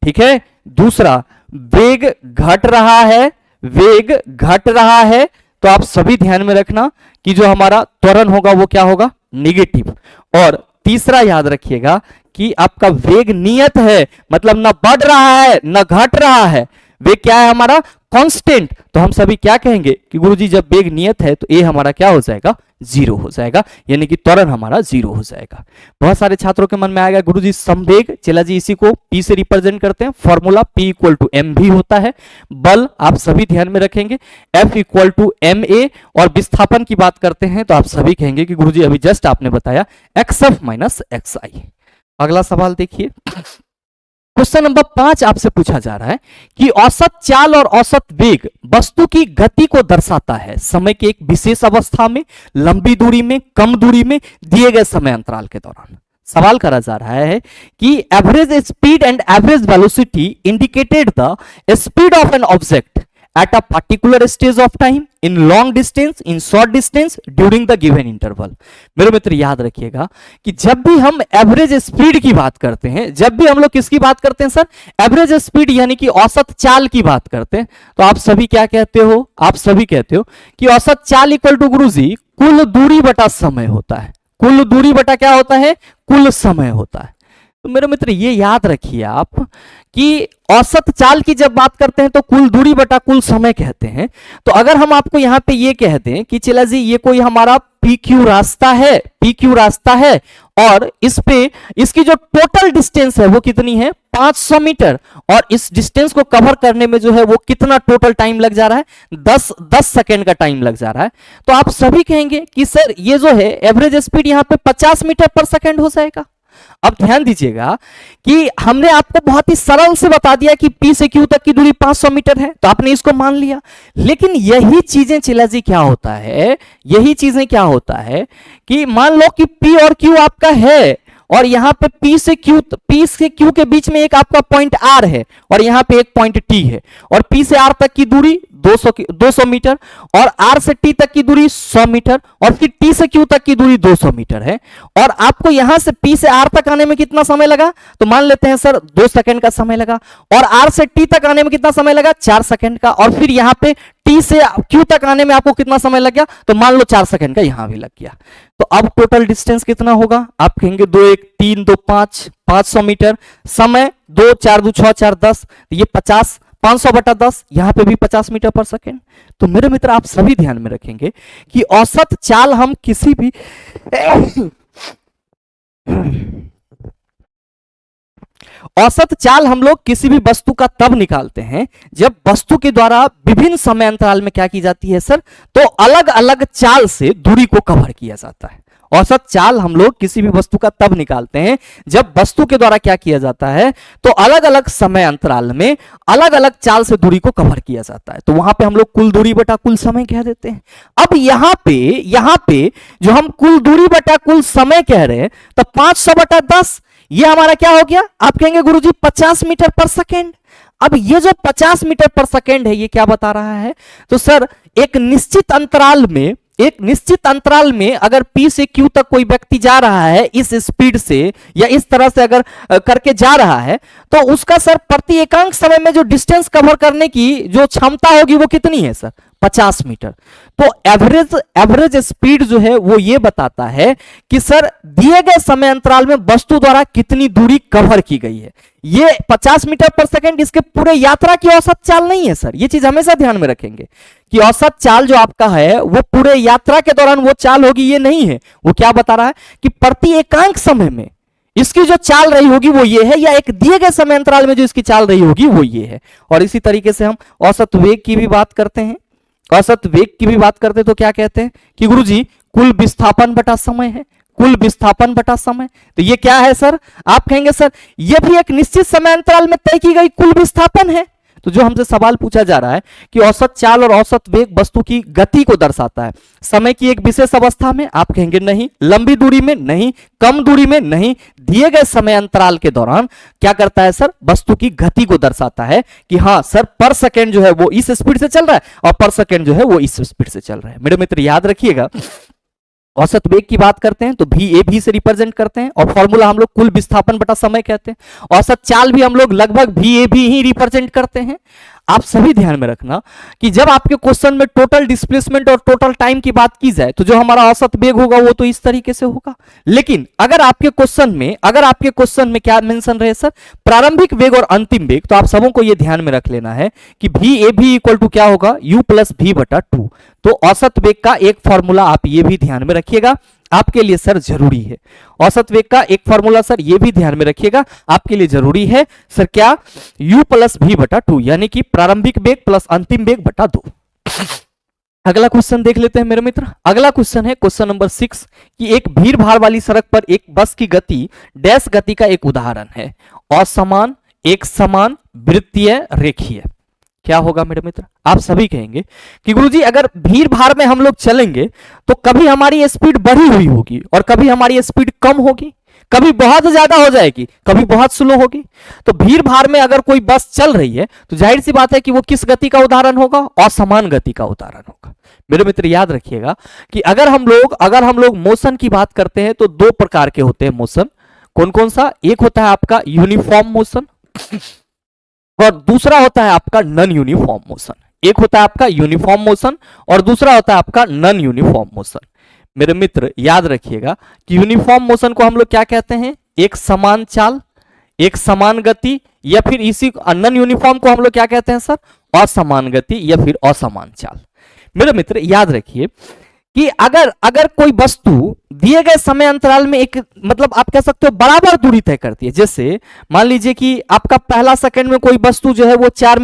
ठीक है। दूसरा, वेग घट रहा है, वेग घट रहा है तो आप सभी ध्यान में रखना कि जो हमारा त्वरण होगा वो क्या होगा? नेगेटिव। और तीसरा याद रखिएगा कि आपका वेग नियत है, मतलब ना बढ़ रहा है ना घट रहा है, वेग क्या है हमारा? कांस्टेंट। तो हम सभी क्या कहेंगे कि गुरुजी जब वेग नियत है तो ए हमारा क्या हो जाएगा? 0 हो जाएगा, यानी कि त्वरण हमारा 0 हो जाएगा। बहुत सारे छात्रों के मन में आएगा गुरुजी संवेग, चला जी इसी को P से रिप्रेजेंट करते हैं, formula P equal to M भी होता है। बल आप सभी ध्यान में रखेंगे F equal to M A, और विस्थापन की बात करते हैं तो आप सभी कहेंगे कि गुरुजी अभी जस्ट आपने बताया XF माइनस XI। अगला सवाल देखिए, क्वेश्चन नंबर 5 आपसे पूछा जा रहा है कि औसत चाल और औसत वेग वस्तु की गति को दर्शाता है समय के एक विशेष अवस्था में, लंबी दूरी में, कम दूरी में, दिए गए समय अंतराल के दौरान। सवाल करा जा रहा है कि average speed and average velocity indicated the speed of an object at a particular stage of time, in long distance, in short distance, during the given interval। मेरे मित्र याद रखिएगा कि जब भी हम एवरेज स्पीड की बात करते हैं, जब भी हम लोग किसकी बात करते हैं सर? एवरेज स्पीड यानी कि औसत चाल की बात करते हैं, तो आप सभी क्या कहते हो? आप सभी कहते हो कि औसत चाल इक्वल टू गुरुजी कुल दूरी बटा समय होता है। कुल दूरी बटा क्या होता है? कुल समय होता है। तो मेरे मित्र ये याद रखिए आप कि औसत चाल की जब बात करते हैं तो कुल दूरी बटा कुल समय कहते हैं। तो अगर हम आपको यहां पे ये कह दें कि चला जी ये कोई हमारा PQ रास्ता है, PQ रास्ता है, और इस पे इसकी जो टोटल डिस्टेंस है वो कितनी है? 500 मीटर, और इस डिस्टेंस को कवर करने में जो है वो कितना टोटल टाइम लग जा रहा है? 10 सेकेंड का टाइम लग जा रहा है। तो आप सभी कहेंगे कि सर ये जो है एवरेज स्पीड यहाँ पे 50 मीटर पर सेकेंड हो जाएगा। अब ध्यान दीजिएगा कि हमने आपको बहुत ही सरल से बता दिया कि P से Q तक की दूरी 500 मीटर है, तो आपने इसको मान लिया। लेकिन यही चीजें चिला जी क्या होता है, यही चीजें क्या होता है कि मान लो कि P और Q आपका है, और यहां पे P से Q के बीच में एक आपका पॉइंट R है, और यहां पे एक पॉइंट T है, और P से R तक की दूरी 200 मीटर, और R से T तक की दूरी 100 मीटर, और फिर T से Q तक की दूरी 200 मीटर है। और आपको यहां से P से R तक आने में कितना समय लगा, तो मान लेते हैं सर 2 सेकंड का समय लगा, और R से T तक आने में कितना समय लगा, 4 सेकंड का, और फिर यहां पे T से Q तक आने में आपको कितना समय लग गया, तो मान लो 4 सेकंड का यहां भी लग गया। तो अब टोटल डिस्टेंस कितना होगा, आप कहेंगे 2 1 3 2 5 500 मीटर, समय 2 4 2 6 4 10, तो ये 50 500 बटा 10, यहां पे भी 50 मीटर पर सेकेंड। तो मेरे मित्र आप सभी ध्यान में रखेंगे कि औसत चाल हम किसी भी औसत चाल हम लोग किसी भी वस्तु का तब निकालते हैं जब वस्तु के द्वारा विभिन्न समय अंतराल में क्या की जाती है सर, तो अलग अलग चाल से दूरी को कवर किया जाता है। औसत चाल हम लोग किसी भी वस्तु का तब निकालते हैं जब वस्तु के द्वारा क्या किया जाता है, तो अलग अलग समय अंतराल में अलग अलग चाल से दूरी को कवर किया जाता है। तो वहां पे हम लोग कुल दूरी बटा कुल समय कह देते हैं। अब यहां पे जो हम कुल दूरी बटा कुल समय कह रहे हैं, तो 500 बटा 10 ये हमारा क्या हो गया, आप कहेंगे गुरुजी 50 मीटर पर सेकेंड। अब ये जो 50 मीटर पर सेकेंड है ये क्या बता रहा है, तो सर एक निश्चित अंतराल में अगर P से Q तक कोई व्यक्ति जा रहा है इस स्पीड से या इस तरह से अगर करके जा रहा है, तो उसका सर प्रति एकांक समय में जो डिस्टेंस कवर करने की जो क्षमता होगी वो कितनी है सर, 50 मीटर। तो एवरेज स्पीड जो है वो ये बताता है कि सर दिए गए समय अंतराल में वस्तु द्वारा कितनी दूरी कवर की गई है। ये 50 मीटर पर सेकंड इसके पूरे यात्रा की औसत चाल नहीं है सर, ये चीज हमेशा ध्यान में रखेंगे कि औसत चाल जो आपका है वो पूरे यात्रा के दौरान वो चाल होगी, ये नहीं है। वो क्या बता रहा है कि प्रति एकांक समय में इसकी जो चाल रही होगी वो ये है, या एक दिए गए समय अंतराल में जो इसकी चाल रही होगी वो ये है। और इसी तरीके से हम औसत वेग की भी बात करते हैं। औसत वेग की भी बात करते तो क्या कहते हैं कि गुरुजी कुल विस्थापन बटा समय है, कुल विस्थापन बटा समय। तो ये क्या है सर, आप कहेंगे सर ये भी एक निश्चित समय अंतराल में तय की गई कुल विस्थापन है। तो जो हमसे सवाल पूछा जा रहा है कि औसत चाल और औसत वेग वस्तु की गति को दर्शाता है समय की एक विशेष अवस्था में, आप कहेंगे नहीं, लंबी दूरी में नहीं, कम दूरी में नहीं, दिए गए समय अंतराल के दौरान क्या करता है सर, वस्तु की गति को दर्शाता है कि हाँ सर पर सेकेंड जो है वो इस स्पीड से चल रहा है और पर सेकेंड जो है वो इस स्पीड से चल रहा है। मेरे मित्र याद रखिएगा, औसत वेग की बात करते हैं तो भी से रिप्रेजेंट करते हैं और फॉर्मूला हम लोग कुल विस्थापन बटा समय कहते हैं। औसत चाल भी हम लोग लगभग भी ही रिप्रेजेंट करते हैं। आप सभी ध्यान में रखना कि जब आपके क्वेश्चन में टोटल डिस्प्लेसमेंट और टोटल टाइम की बात की जाए तो जो हमारा औसत वेग होगा वो तो इस तरीके से होगा। लेकिन अगर आपके क्वेश्चन में क्या मेंशन रहे सर, प्रारंभिक वेग और अंतिम वेग, तो आप सबों को ये ध्यान में रख लेना है कि भी इक्वल टू क्या होगा, u प्लस v बटा 2। तो औसत वेग का एक फॉर्मूला आप ये भी ध्यान में रखिएगा, आपके लिए सर जरूरी है। औसत वेग का एक फॉर्मूला सर ये भी ध्यान में रखिएगा, आपके लिए जरूरी है सर क्या, u प्लस v बटा 2, यानी कि प्रारंभिक वेग प्लस अंतिम वेग बटा 2। अगला क्वेश्चन देख लेते हैं मेरे मित्र। अगला क्वेश्चन है क्वेश्चन नंबर 6 कि एक भीड़ भाड़ वाली सड़क पर एक बस की गति डैश गति का एक उदाहरण है, असमान, एक समान, वृत्तीय, रेखीय। क्या होगा मेरे मित्र, आप सभी कहेंगे कि गुरुजी अगर भीड़ भाड़ में हम लोग चलेंगे तो कभी हमारी स्पीड बढ़ी हुई होगी और कभी हमारी स्पीड कम होगी, कभी बहुत ज्यादा हो जाएगी, कभी बहुत स्लो होगी। तो भीड़ भाड़ में अगर कोई बस चल रही है तो जाहिर सी बात है कि वो किस गति का उदाहरण होगा, असमान गति का उदाहरण होगा। मेरे मित्र याद रखिएगा कि अगर हम लोग मोशन की बात करते हैं तो दो प्रकार के होते हैं मोशन। कौन कौन सा, एक होता है आपका यूनिफॉर्म मोशन और दूसरा होता है आपका नॉन यूनिफॉर्म मोशन। एक होता है आपका यूनिफॉर्म मोशन और दूसरा होता है आपका नॉन यूनिफॉर्म मोशन। मेरे मित्र याद रखिएगा कि यूनिफॉर्म मोशन को हम लोग क्या कहते हैं, एक समान चाल, एक समान गति, या फिर इसी नॉन यूनिफॉर्म को हम लोग क्या कहते हैं सर, असमान गति या फिर असमान चाल। मेरे मित्र याद रखिए कि अगर कोई वस्तु दिए गए समय अंतराल में एक मतलब आप कह सकते हो बराबर दूरी तय करती है, जैसे मान लीजिए कि आपका पहला सेकंड में कोई वस्तु जो है वो 4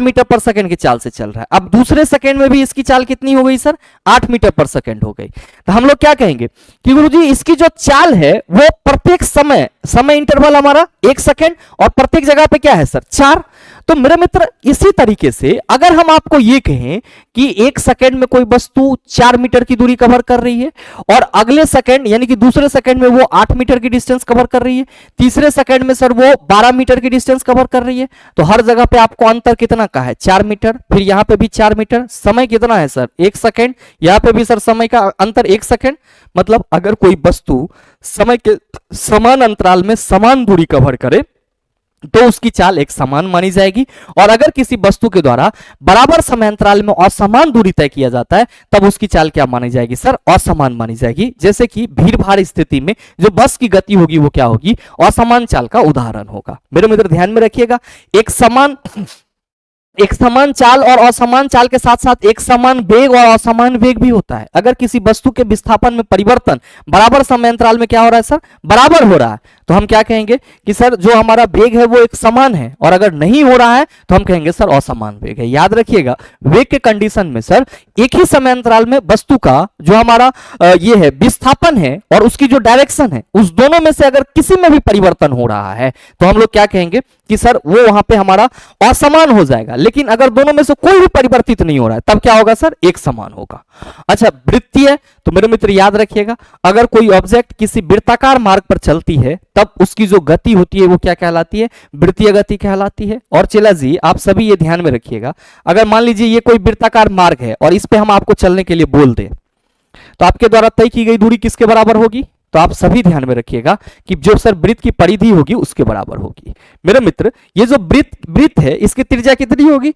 मीटर पर सेकंड की चाल से चल रहा है, अब दूसरे सेकंड में भी इसकी चाल कितनी हो गई सर, 8 मीटर पर सेकंड हो गई। तो हम लोग क्या कहेंगे कि गुरुजी इसकी जो चाल है वो प्रत्येक समय इंटरवल हमारा 1 सेकंड और प्रत्येक जगह पे क्या है सर 4। तो मेरे मित्र इसी तरीके से अगर हम आपको ये कहें कि 1 सेकंड में कोई वस्तु 4 मीटर की दूरी कवर कर रही है और अगले सेकंड यानी कि दूसरे सेकंड में वो 8 मीटर की डिस्टेंस कवर कर रही है, तीसरे सेकंड में सर वो 12 मीटर की डिस्टेंस कवर कर रही है, तो हर जगह पे आपको अंतर कितना का है 4 मीटर, फिर यहां पे भी 4 मीटर, समय कितना है सर 1 सेकंड, यहां पे भी सर समय का अंतर 1 सेकंड। मतलब अगर कोई वस्तु समय के समान अंतराल में समान दूरी कवर करे तो उसकी चाल एक समान मानी जाएगी, और अगर किसी वस्तु के द्वारा बराबर समय अंतराल में असमान दूरी तय किया जाता है तब उसकी चाल क्या मानी जाएगी सर, असमान मानी जाएगी। जैसे कि भीड़ भाड़ स्थिति में जो बस की गति होगी वो क्या होगी, असमान चाल का उदाहरण होगा। मेरे मित्र ध्यान में रखिएगा, एक समान चाल और असमान चाल के साथ साथ एक समान वेग और असमान वेग भी होता है। अगर किसी वस्तु के विस्थापन में परिवर्तन बराबर समय अंतराल में क्या हो रहा है सर, बराबर हो रहा है, तो हम क्या कहेंगे कि सर जो हमारा वेग है वो एक समान है, और अगर नहीं हो रहा है तो हम कहेंगे सर असमान वेग है। याद रखिएगा वेग के कंडीशन में सर एक ही समय अंतराल में वस्तु का जो हमारा ये है विस्थापन है और उसकी जो डायरेक्शन है उस दोनों में से अगर किसी में भी परिवर्तन हो रहा है तो हम लोग क्या कहेंगे कि सर वो वहां पे हमारा असमान हो जाएगा। लेकिन अगर दोनों में से कोई भी परिवर्तित नहीं हो रहा है तब क्या होगा सर, एक समान होगा। अच्छा वृत्तीय, तो मेरे मित्र याद रखिएगा अगर कोई ऑब्जेक्ट किसी वृत्ताकार मार्ग पर चलती है तब उसकी जो गति होती है वो क्या कहलाती है, वृत्तीय गति कहलाती है। और चला जी आप सभी ये ध्यान में रखिएगा, अगर मान लीजिए ये कोई वृत्ताकार मार्ग है और इस पे हम आपको चलने के लिए बोल दें तो आपके द्वारा तय की गई दूरी किसके बराबर होगी, तो आप सभी ध्यान में रखिएगा कि जो सर वृत्त की परिधि होगी उसके बराबर होगी। मेरे मित्र ये जो वृत्त है इसकी त्रिज्या कितनी होगी,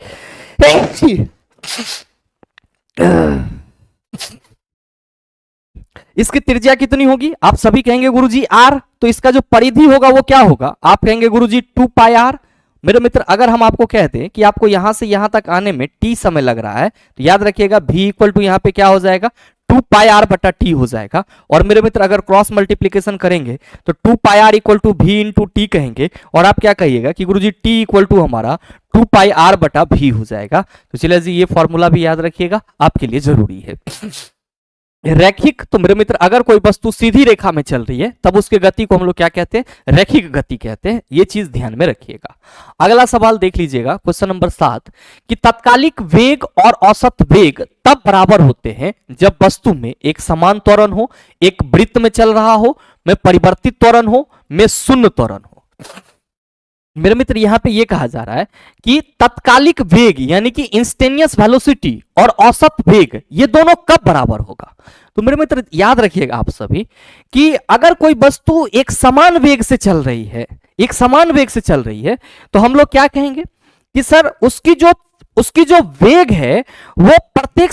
इसकी त्रिज्या कितनी होगी, आप सभी कहेंगे गुरुजी r, तो इसका जो परिधि होगा वो क्या होगा, आप कहेंगे गुरुजी 2 पाई r। मेरे मित्र अगर हम आपको कहते हैं कि आपको यहां से यहां तक आने में t समय लग रहा है तो याद रखिएगा v इक्वल टू यहां पे क्या हो जाएगा 2 पाई r बटा t हो जाएगा। और मेरे मित्र अगर क्रॉस मल्टीप्लीकेशन करेंगे तो 2 pi r equal to v into T कहेंगे, और आप क्या कहिएगा कि गुरुजी t इक्वल टू हमारा 2 पाई r बटा v हो जाएगा। तो चलिए जी ये फॉर्मूला भी याद रखिएगा आपके लिए जरूरी है। रैखिक, तो मेरे मित्र अगर कोई वस्तु सीधी रेखा में चल रही है तब उसके गति को हम लोग क्या कहते हैं, रैखिक गति कहते हैं। ये चीज ध्यान में रखिएगा। अगला सवाल देख लीजिएगा क्वेश्चन नंबर 7 कि तात्कालिक वेग और औसत वेग तब बराबर होते हैं जब वस्तु में एक समान त्वरण हो, एक वृत्त में चल रहा हो, में परिवर्तित त्वरण हो, में शून्य त्वरण हो। मेरे मित्र यहां पे ये कहा जा रहा है कि तात्कालिक वेग यानी कि इंस्टेनियस वेलोसिटी और औसत वेग ये दोनों कब बराबर होगा। तो मेरे मित्र याद रखिएगा आप सभी कि अगर कोई वस्तु एक समान वेग से चल रही है, एक समान वेग से चल रही है, तो हम लोग क्या कहेंगे कि सर उसकी जो वेग है वो प्रत्येक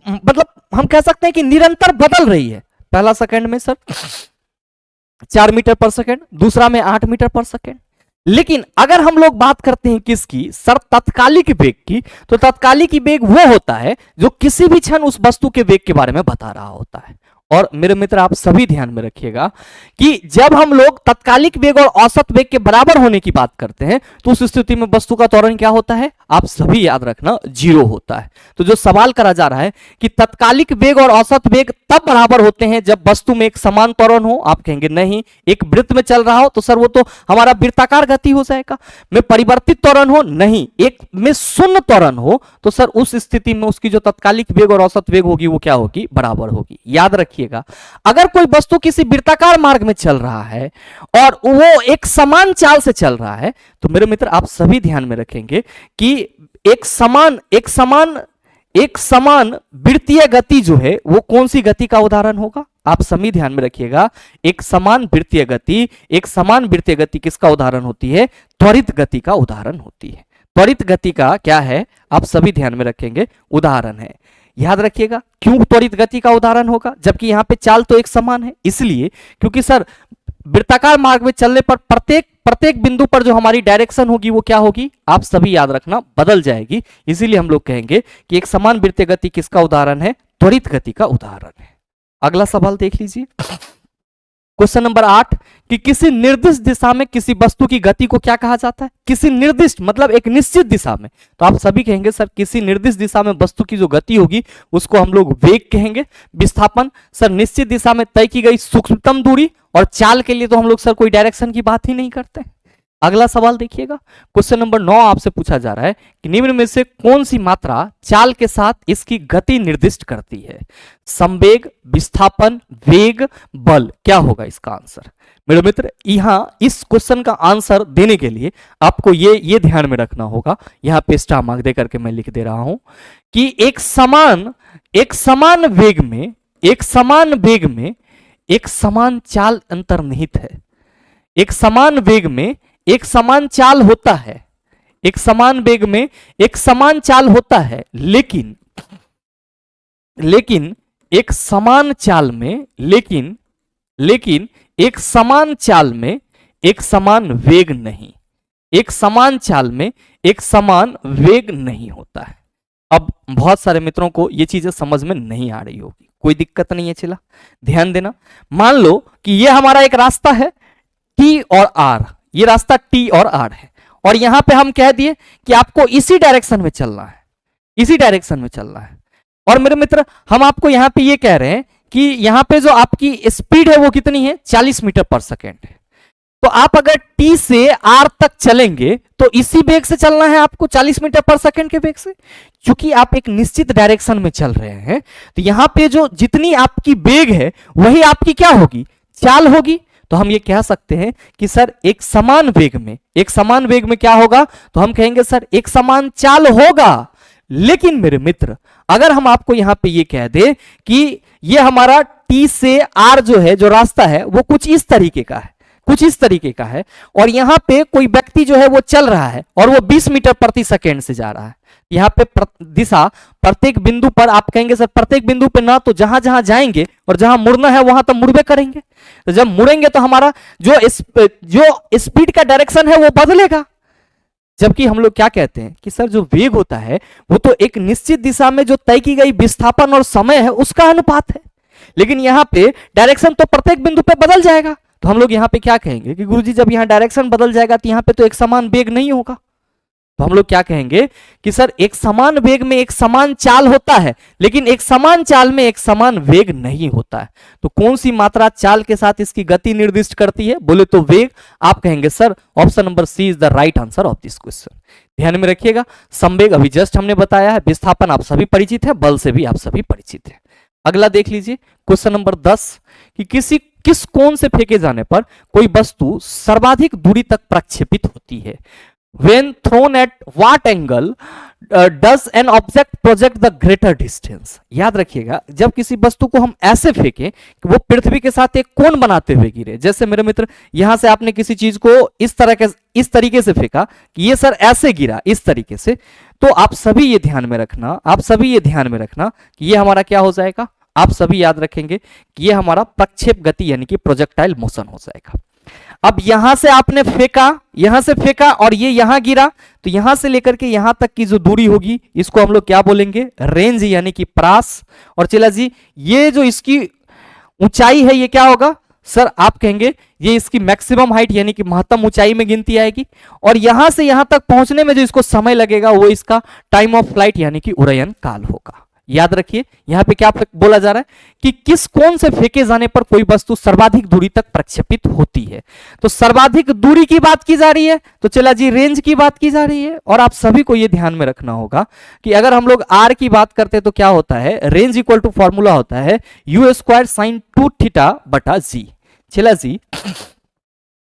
मतलब हम कह सकते हैं कि निरंतर बदल रही है। पहला सेकंड में सर 4 मीटर पर सेकंड, दूसरा में 8 मीटर पर सेकंड। लेकिन अगर हम लोग बात करते हैं किसकी सर, तात्कालिक वेग की, तो तात्कालिक वेग वो होता है जो किसी भी क्षण उस वस्तु के वेग के बारे में बता रहा होता है। और मेरे मित्र आप सभी ध्यान में रखिएगा कि जब हम लोग तात्कालिक वेग और औसत वेग के बराबर होने की बात करते हैं तो उस स्थिति में वस्तु का त्वरण क्या होता है, आप सभी याद रखना 0 होता है। तो जो सवाल करा जा रहा है कि तात्कालिक वेग और औसत वेग तब बराबर होते हैं जब वस्तु में एक समान त्वरण हो, आप कहेंगे नहीं। एक वृत्त में चल रहा हो तो सर वो तो हमारा वृत्ताकार गति हो जाएगा। में परिवर्तित त्वरण हो, नहीं। एक में शून्य त्वरण हो तो सर उस स्थिति में उसकी जो तात्कालिक वेग और औसत वेग होगी वो क्या होगी, बराबर होगी। याद रखिए अगर कोई वस्तु किसी वृत्ताकार मार्ग में चल रहा है और वो एक समान चाल से चल रहा है तो मेरे मित्र आप सभी ध्यान में रखेंगे कि एक समान वृत्तीय गति जो है वो कौन सी गति का उदाहरण होगा, आप सभी ध्यान में रखिएगा। एक समान वृत्तीय गति किसका उदाहरण होती है, त्वरित गति का उदाहरण होती है। त्वरित गति का क्या है, आप सभी ध्यान में रखेंगे, उदाहरण है। याद रखिएगा क्यों त्वरित गति का उदाहरण होगा, जबकि यहां पे चाल तो एक समान है, इसलिए क्योंकि सर वृत्ताकार मार्ग में चलने पर प्रत्येक बिंदु पर जो हमारी डायरेक्शन होगी वो क्या होगी, आप सभी याद रखना, बदल जाएगी। इसीलिए हम लोग कहेंगे कि एक समान वृत्तीय गति किसका उदाहरण है, त्वरित गति का उदाहरण है। अगला सवाल देख लीजिए क्वेश्चन नंबर 8 कि किसी निर्दिष्ट दिशा में किसी वस्तु की गति को क्या कहा जाता है, किसी निर्दिष्ट मतलब एक निश्चित दिशा में। तो आप सभी कहेंगे सर किसी निर्दिष्ट दिशा में वस्तु की जो गति होगी उसको हम लोग वेग कहेंगे। विस्थापन सर निश्चित दिशा में तय की गई सूक्ष्मतम दूरी, और चाल के लिए तो हम लोग सर कोई डायरेक्शन की बात ही नहीं करते। अगला सवाल देखिएगा, क्वेश्चन नंबर 9 आपसे पूछा जा रहा है कि निम्न में से कौन सी मात्रा चाल के साथ इसकी गति निर्दिष्ट करती है? संवेग, विस्थापन, वेग, बल। क्या होगा इसका आंसर? मेरे मित्र यहां इस क्वेश्चन का आंसर देने के लिए आपको ये ध्यान में रखना होगा, यहां पे स्टार मार्क दे करके मैं लिख दे रहा हूं कि एक समान वेग में एक समान चाल अंतर्निहित है। एक समान वेग में एक समान चाल होता है, एक समान वेग में एक समान चाल होता है, लेकिन एक समान चाल में एक समान चाल में एक समान वेग नहीं, एक समान चाल में एक समान वेग नहीं होता है। अब बहुत सारे मित्रों को ये चीजें समझ में नहीं आ रही होगी, कोई दिक्कत नहीं है, चला ध्यान देना। मान लो कि ये हमारा एक रास्ता है टी और आर, ये रास्ता टी और आर है, और यहां पे हम कह दिए कि आपको इसी डायरेक्शन में चलना है, इसी डायरेक्शन में चलना है। और मेरे मित्र हम आपको यहां पे ये कह रहे हैं कि यहां पे जो आपकी स्पीड है वो कितनी है? 40 मीटर पर सेकेंड है। तो आप अगर टी से आर तक चलेंगे तो इसी वेग से चलना है आपको, 40 मीटर पर सेकेंड के वेग से। क्योंकि आप एक निश्चित डायरेक्शन में चल रहे हैं तो यहां पे जो जितनी आपकी वेग है वही आपकी क्या होगी? चाल होगी। तो हम ये कह सकते हैं कि सर एक समान वेग में क्या होगा? तो हम कहेंगे सर एक समान चाल होगा। लेकिन मेरे मित्र अगर हम आपको यहां पे ये कह दे कि ये हमारा टी से आर जो है, जो रास्ता है वो कुछ इस तरीके का है, और यहां पे कोई व्यक्ति जो है वो चल रहा है और वो 20 मीटर प्रति सेकेंड से जा रहा है। यहां पे दिशा प्रत्येक बिंदु पर आप कहेंगे सर प्रत्येक बिंदु पे ना, तो जहां जहां जाएंगे और जहां मुड़ना है वहां तो मुड़बे करेंगे। तो जब मुड़ेंगे तो हमारा जो स्पीड का डायरेक्शन है वो बदलेगा। जबकि हम लोग क्या कहते हैं कि सर जो वेग होता है वो तो एक निश्चित दिशा में जो तय की गई विस्थापन और समय है उसका अनुपात है, लेकिन यहां पे डायरेक्शन तो प्रत्येक बिंदु पे बदल जाएगा। तो हम लोग यहां पे क्या कहेंगे कि गुरुजी जब यहां डायरेक्शन बदल जाएगा तो यहां पे तो एक समान वेग नहीं होगा। तो हम लोग क्या कहेंगे कि सर एक समान वेग में एक समान चाल होता है, लेकिन एक समान चाल में एक समान वेग नहीं होता है। तो कौन सी मात्रा चाल के साथ इसकी गति निर्दिष्ट करती है? बोले तो वेग। आप कहेंगे sir option number C is the right answer of this question. ध्यान में रखिएगा, संवेग अभी जस्ट हमने बताया है, विस्थापन आप सभी परिचित है, बल से भी आप सभी परिचित है। अगला देख लीजिए क्वेश्चन नंबर 10 कि किस कोण से फेंके जाने पर कोई वस्तु सर्वाधिक दूरी तक प्रक्षेपित होती है? When thrown at what angle does an object project the greater distance? याद रखिएगा, जब किसी वस्तु को हम ऐसे फेंकें कि वो पृथ्वी के साथ एक कोण बनाते हुए गिरे। जैसे मेरे मित्र यहां से आपने किसी चीज को इस तरीके से फेंका कि ये सर ऐसे गिरा इस तरीके से, तो आप सभी ये ध्यान में रखना कि ये हमारा क्या हो जाएगा? आप सभी याद रखेंगे कि ये हमारा प्रक्षेप गति यानी कि प्रोजेक्टाइल मोशन हो जाएगा। अब यहां से आपने फेंका और ये यहां गिरा, तो यहां से लेकर के यहां तक की जो दूरी होगी इसको हम लोग क्या बोलेंगे? रेंज यानी कि प्रास। और चला जी ये जो इसकी ऊंचाई है ये क्या होगा? सर आप कहेंगे ये इसकी मैक्सिमम हाइट यानी कि महत्तम ऊंचाई में गिनती आएगी। और यहां से यहां तक पहुंचने में जो इसको समय लगेगा वो इसका टाइम ऑफ फ्लाइट यानी कि उड़यन काल होगा। याद रखिए यहां पे क्या बोला जा रहा है कि किस कोण से फेंके जाने पर कोई वस्तु सर्वाधिक दूरी तक प्रक्षेपित होती है। तो सर्वाधिक दूरी की बात की जा रही है, तो चला जी रेंज की बात की जा रही है। और आप सभी को यह ध्यान में रखना होगा कि अगर हम लोग आर की बात करते हैं तो क्या होता है? रेंज इक्वल टू फॉर्मूला होता है यू स्क्वायर साइन 2 थीटा बटा जी। चला जी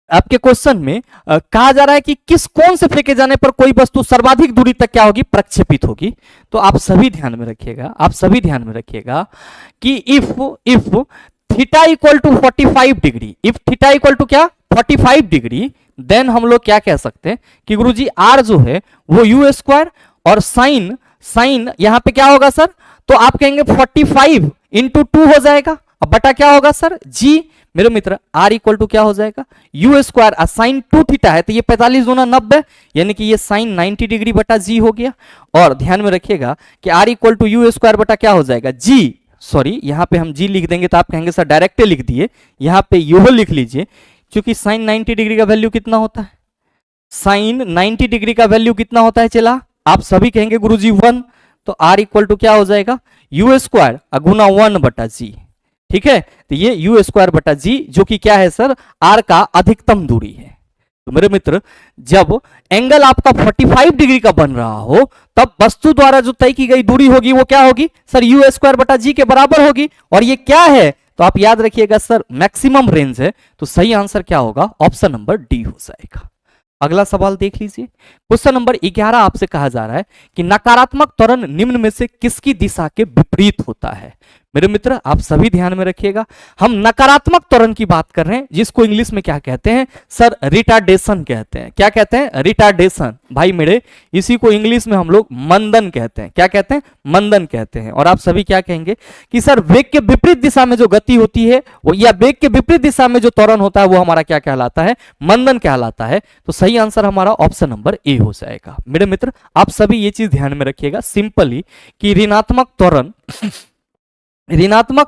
आपके क्वेश्चन में कहा जा रहा है कि किस कोण से फेंके जाने पर कोई वस्तु सर्वाधिक दूरी तक क्या होगी? प्रक्षेपित होगी। तो आप सभी ध्यान में रखिएगा कि if theta equal to 45 degree, if theta equal to क्या 45 डिग्री, देन हम लोग क्या कह सकते हैं कि गुरुजी आर जो है वो यू स्क्वायर और साइन यहां पे क्या होगा सर? तो आप कहेंगे 45 इंटू 2 हो जाएगा, अब बटा क्या होगा सर? जी। मेरे मित्र आर इक्वल टू क्या हो जाएगा? यू स्क्वायर साइन 2 थीटा है तो ये 45 गुना 90 यानी कि ये साइन 90 डिग्री बटा जी हो गया। और ध्यान में रखिएगा कि R equal to U square बटा क्या हो जाएगा? जी। सॉरी यहां पे हम जी लिख देंगे तो आप कहेंगे सर डायरेक्ट लिख दिए, यहां पे यू लिख लीजिए, क्योंकि साइन 90 डिग्री का वैल्यू कितना होता है? साइन 90 डिग्री का वैल्यू कितना होता है? चला आप सभी कहेंगे गुरुजी 1, तो आर इक्वल टू क्या हो जाएगा? यू स्क्वायर गुना 1 बटा जी। ठीक है, तो ये यू स्क्वायर बटा जी जो कि क्या है सर? आर का अधिकतम दूरी है। तो मेरे मित्र जब एंगल आपका 45 डिग्री का बन रहा हो तब वस्तु द्वारा जो तय की गई दूरी होगी वो क्या होगी सर यू स्क्वायर बटा जी के बराबर होगी। और ये क्या है तो आप याद रखिएगा सर मैक्सिमम रेंज है। तो सही आंसर क्या होगा ऑप्शन नंबर डी हो जाएगा। अगला सवाल देख लीजिए। क्वेश्चन नंबर 11 आपसे कहा जा रहा है कि नकारात्मक त्वरण निम्न में से किसकी दिशा के विपरीत होता है। मेरे मित्र आप सभी ध्यान में रखिएगा, हम नकारात्मक त्वरण की बात कर रहे हैं जिसको इंग्लिश में क्या कहते हैं सर रिटार्डेशन कहते हैं। क्या कहते हैं रिटार्डेशन भाई मेरे, इसी को इंग्लिश में हम लोग मंदन कहते हैं। क्या कहते हैं मंदन कहते हैं। और आप सभी क्या कहेंगे कि सर वेग के विपरीत दिशा में जो गति होती है वो या वेग के विपरीत दिशा में जो त्वरण होता है वो हमारा क्या कहलाता है मंदन कहलाता है। तो सही आंसर हमारा ऑप्शन नंबर ए हो जाएगा। मेरे मित्र आप सभी ये चीज ध्यान में रखिएगा सिंपली कि ऋणात्मक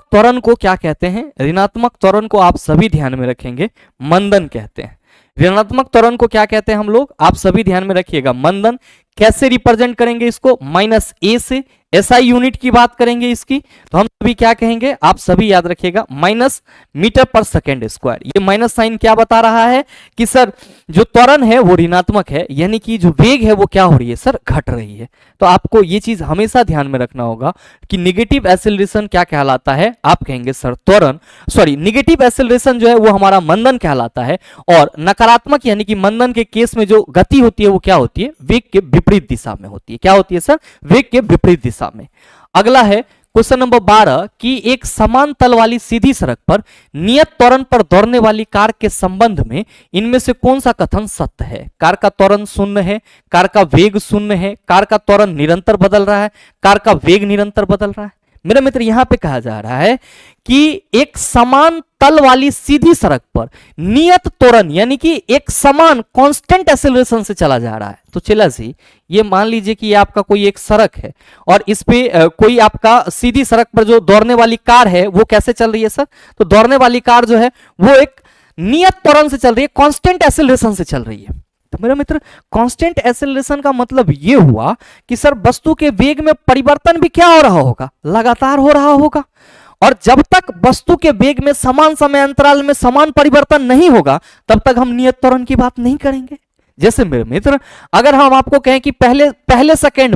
त्वरण को क्या कहते हैं, ऋणात्मक त्वरण को आप सभी ध्यान में रखेंगे मंदन कहते हैं। ऋणात्मक त्वरण को क्या कहते हैं हम लोग, आप सभी ध्यान में रखिएगा मंदन। कैसे रिप्रेजेंट करेंगे इसको, माइनस ए से एसआई यूनिट की बात करेंगे इसकी, तो हम सभी क्या कहेंगे आप सभी याद रखिएगा माइनस मीटर पर सेकेंड स्क्वायर। ये माइनस साइन क्या बता रहा है कि सर जो त्वरण है वो ऋणात्मक है, यानी कि जो वेग है वो क्या हो रही है सर घट रही है। तो आपको ये चीज हमेशा ध्यान में रखना होगा कि निगेटिव एक्सेलरेशन क्या कहलाता है, आप कहेंगे सर त्वरण, सॉरी निगेटिव एक्सेलरेशन जो है वो हमारा मंदन कहलाता है। और नकारात्मक यानी कि मंदन के केस में जो गति होती है वो क्या होती है वेग के विपरीत दिशा में होती है। क्या होती है सर वेग के विपरीत दिशा में। अगला है क्वेश्चन नंबर 12 कि एक समान तल वाली सीधी सड़क पर नियत त्वरण पर दौड़ने वाली कार के संबंध में इनमें से कौन सा कथन सत्य है। कार का त्वरण शून्य है, कार का वेग शून्य है, कार का त्वरण निरंतर बदल रहा है, कार का वेग निरंतर बदल रहा है। मेरा मित्र यहां पे कहा जा रहा है कि एक समान तल वाली सीधी सड़क पर नियत त्वरण यानी कि एक समान कांस्टेंट एक्सेलरेशन से चला जा रहा है। तो चला जी ये मान लीजिए कि ये आपका कोई एक सड़क है और इस पे कोई आपका सीधी सड़क पर जो दौड़ने वाली कार है वो कैसे चल रही है सर, तो दौड़ने वाली कार जो है वो एक नियत त्वरण से चल रही है, कांस्टेंट एक्सेलरेशन से चल रही है। तो मेरा मित्र कांस्टेंट एक्सेलरेशन का मतलब ये हुआ कि सर वस्तु के वेग में परिवर्तन भी क्या हो रहा होगा, लगातार हो रहा होगा। और जब तक वस्तु के वेग में समान समय अंतराल में समान परिवर्तन नहीं होगा तब तक हम नियत त्वरण की बात नहीं करेंगे। जैसे मेरे मित्र अगर हम आपको कहें कि पहले सेकंड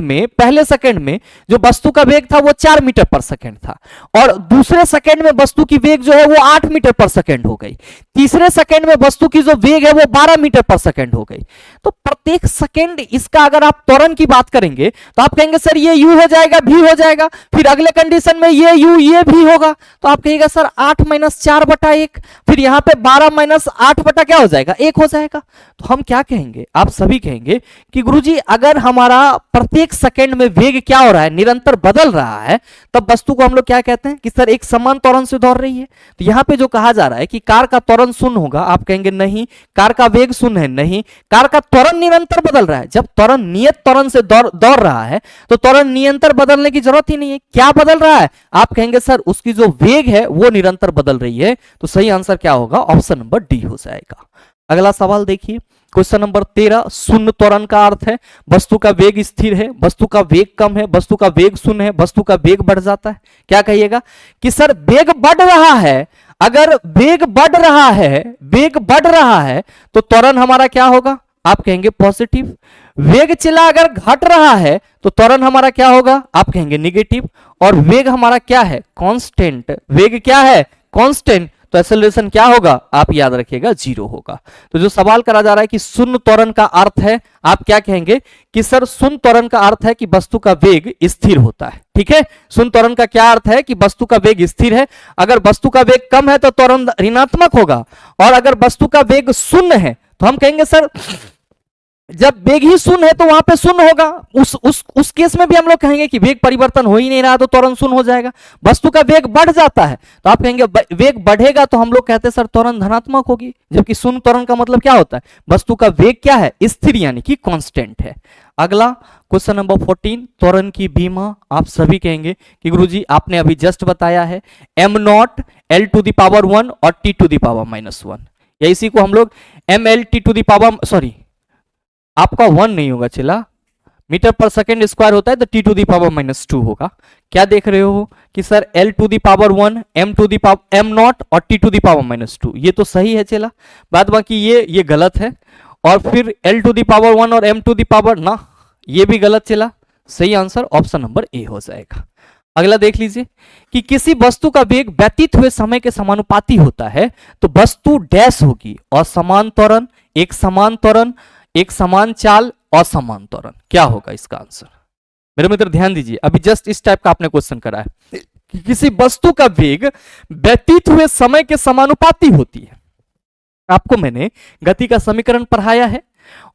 में जो वस्तु का वेग था वो 4 मीटर पर सेकंड था और दूसरे सेकंड में वस्तु की वेग जो है वो 8 मीटर पर सेकंड हो गई, तीसरे सेकंड में वस्तु की जो वेग है वो 12 मीटर पर सेकंड हो गई। तो प्रत्येक सेकंड इसका अगर आप त्वरण की बात करेंगे तो आप कहेंगे सर ये u हो जाएगा v हो जाएगा, फिर अगले कंडीशन में ये u ये v होगा तो आप कहिएगा सर 8 माइनस 4/1, फिर यहां पे 12 माइनस 8 बटा क्या हो जाएगा 1 हो जाएगा। तो हम क्या कहेंगे आप सभी कहेंगे कि गुरुजी अगर हमारा प्रत्येक सेकंड में वेग क्या हो रहा है निरंतर बदल रहा है तब वस्तु को हम लोग क्या कहते हैं कि सर एक समान त्वरण से दौड़ रही है। तो यहां पे जो कहा जा रहा है कि कार का त्वरण शून्य होगा, आप कहेंगे नहीं, कार का वेग शून्य है, नहीं, कार का त्वरण निरंतर बदल रहा है। जब त्वरण नियत त्वरण से दौड़ रहा है तो त्वरण निरंतर बदलने की जरूरत ही नहीं है। क्या बदल रहा है, आप कहेंगे सर उसकी जो वेग है वो निरंतर बदल रही है। तो सही आंसर क्या होगा ऑप्शन नंबर डी हो जाएगा। अगला सवाल देखिए क्वेश्चन नंबर 13 शून्य त्वरण का अर्थ है वस्तु का वेग स्थिर है, वस्तु का वेग कम है, वस्तु का वेग शून्य है, वस्तु का वेग बढ़ जाता है। क्या कहिएगा कि सर वेग बढ़ रहा है, अगर वेग बढ़ रहा है तो त्वरण हमारा क्या होगा, आप कहेंगे पॉजिटिव। वेग चला अगर घट रहा है तो त्वरण हमारा क्या होगा, आप कहेंगे निगेटिव। और वेग हमारा क्या है कांस्टेंट, वेग क्या है कांस्टेंट, तो एक्सेलरेशन क्या होगा आप याद रखिएगा 0 होगा। तो जो सवाल करा जा रहा है कि शून्य त्वरण का अर्थ है, आप क्या कहेंगे कि सर शून्य त्वरण का अर्थ है कि वस्तु का वेग स्थिर होता है। ठीक है, शून्य त्वरण का क्या अर्थ है कि वस्तु का वेग स्थिर है। अगर वस्तु का वेग कम है तो त्वरण ऋणात्मक होगा और अगर वस्तु का वेग शून्य है तो हम कहेंगे सर जब वेग ही शून्य है तो वहां पे शून्य होगा। उस केस में भी हम लोग कहेंगे कि वेग परिवर्तन हो ही नहीं रहा तो त्वरण शून्य हो जाएगा। वस्तु का वेग बढ़ जाता है तो आप कहेंगे वेग बढ़ेगा तो हम लोग कहते हैं सर त्वरण धनात्मक होगी, जबकि शून्य त्वरण का मतलब क्या होता है वस्तु का वेग क्या है स्थिर यानी कि कांस्टेंट है। अगला क्वेश्चन नंबर 14 त्वरण की बीमा, आप सभी कहेंगे कि गुरुजी आपने अभी जस्ट बताया है m0 l⁻1 और t⁻⁻1, या इसी को हम लोग ml आपका 1 नहीं होगा चला, मीटर पर सेकेंड स्क्वायर होता है तो t⁻⁻2 होगा। क्या देख रहे हो कि सर l⁻1 m0 और t⁻⁻2 ये तो सही है चला, बाद बाकी ये गलत है और फिर l टू द पावर 1 और m टू द पावर ना, ये भी गलत चला। सही आंसर ऑप्शन नंबर ए हो जाएगा। अगला देख लीजिए कि किसी वस्तु का वेग व्यतीत हुए समय के समानुपाती होता है तो वस्तु डैश होगी, असमान त्वरण, एक समान त्वरण, एक समान चाल, असमान त्वरण। क्या होगा इसका आंसर? मेरे मित्र ध्यान दीजिए, अभी जस्ट इस टाइप का आपने क्वेश्चन करा है कि किसी वस्तु का वेग व्यतीत हुए समय के समानुपाती होती है। आपको मैंने गति का समीकरण पढ़ाया है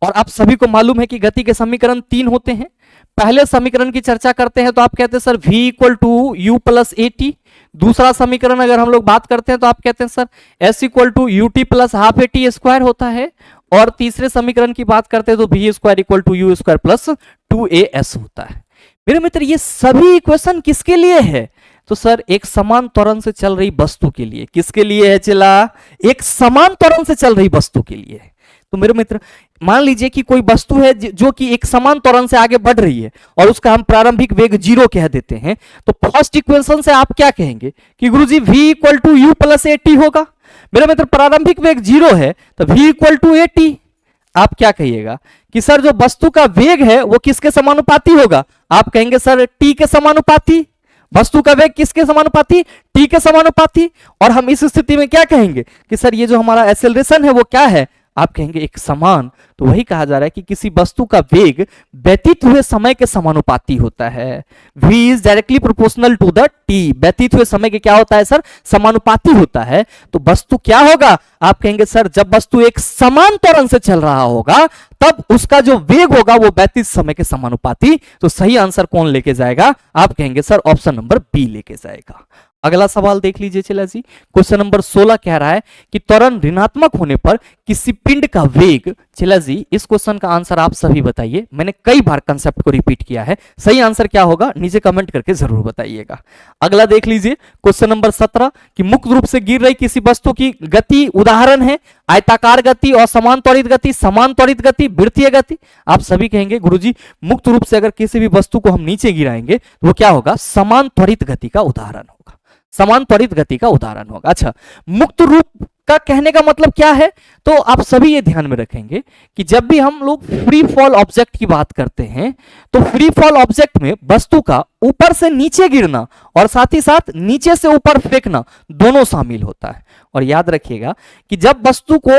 और आप सभी को मालूम है कि गति के समीकरण 3 होते हैं। पहले समीकरण की चर्चा करते हैं तो आप कहते हैं sir v equal to U plus A T. दूसरा समीकरण अगर हम लोग बात करते हैं तो आप कहते हैं sir s equal to U T plus half A T square होता है। और तीसरे समीकरण की बात करते हैं तो v square equal to U square plus 2as होता है। मेरे मित्र ये सभी इक्वेशन किसके लिए है? तो सर एक समान त्वरण से चल रही वस्तु के लिए। किसके लिए है चला? एक समान त्वरण से चल रही वस्तु के लिए। तो मेरे मित्र मान लीजिए कि कोई वस्तु है जो कि एक समान त्वरण से आगे बढ़ रही है और उसका हम प्रारंभिक वेग 0 कह देते हैं, तो फर्स्ट इक्वेशन से आप क्या कहेंगे कि गुरुजी v equal to U plus A T होगा। मेरे मित्र प्रारंभिक वेग 0 है तो v equal to A T. आप क्या कहिएगा कि सर जो वस्तु का वेग है वो किसके समानुपाती होगा? आप कहेंगे सर t के समानुपाती। वस्तु का वेग किसके समानुपाती? t के समानुपाती। और हम इस स्थिति में क्या कहेंगे कि सर ये जो हमारा एक्सेलरेशन है वो क्या है? आप कहेंगे एक समान। तो वही कहा जा रहा है कि किसी वस्तु का वेग व्यतीत हुए समय के समानुपाती होता है। v is directly proportional to the t। व्यतीत हुए समय के क्या होता है सर? समानुपाती होता है। तो वस्तु क्या होगा? आप कहेंगे सर जब वस्तु एक समान त्वरण से चल रहा होगा तब उसका जो वेग होगा वो व्यतीत समय के समानुपाती। तो सही आंसर कौन लेके जाएगा? आप कहेंगे सर ऑप्शन नंबर बी लेके जाएगा। अगला सवाल देख लीजिए चला जी। क्वेश्चन नंबर 16 कह रहा है कि त्वरण ऋणात्मक होने पर किसी पिंड का वेग। चला जी इस क्वेश्चन का आंसर आप सभी बताइए। मैंने कई बार कंसेप्ट को रिपीट किया है। सही आंसर क्या होगा नीचे कमेंट करके जरूर बताइएगा। अगला देख लीजिए क्वेश्चन नंबर 17 कि मुक्त रूप से गिर रही किसी वस्तु की गति उदाहरण है आयताकार गति, असमान त्वरित गति, समान त्वरित गति, वृत्तीय गति। आप सभी कहेंगे गुरुजी मुक्त रूप से अगर किसी भी वस्तु को हम नीचे गिराएंगे तो वो क्या होगा? समान त्वरित गति का उदाहरण होगा। समान त्वरित गति का उदाहरण होगा। अच्छा, मुक्त रूप का कहने का मतलब क्या है? तो आप सभी ये ध्यान में रखेंगे कि जब भी हम लोग फ्री फॉल ऑब्जेक्ट की बात करते हैं तो फ्री फॉल ऑब्जेक्ट में वस्तु का ऊपर से नीचे गिरना और साथ ही साथ नीचे से ऊपर फेंकना दोनों शामिल होता है। और याद रखिएगा कि जब वस्तु को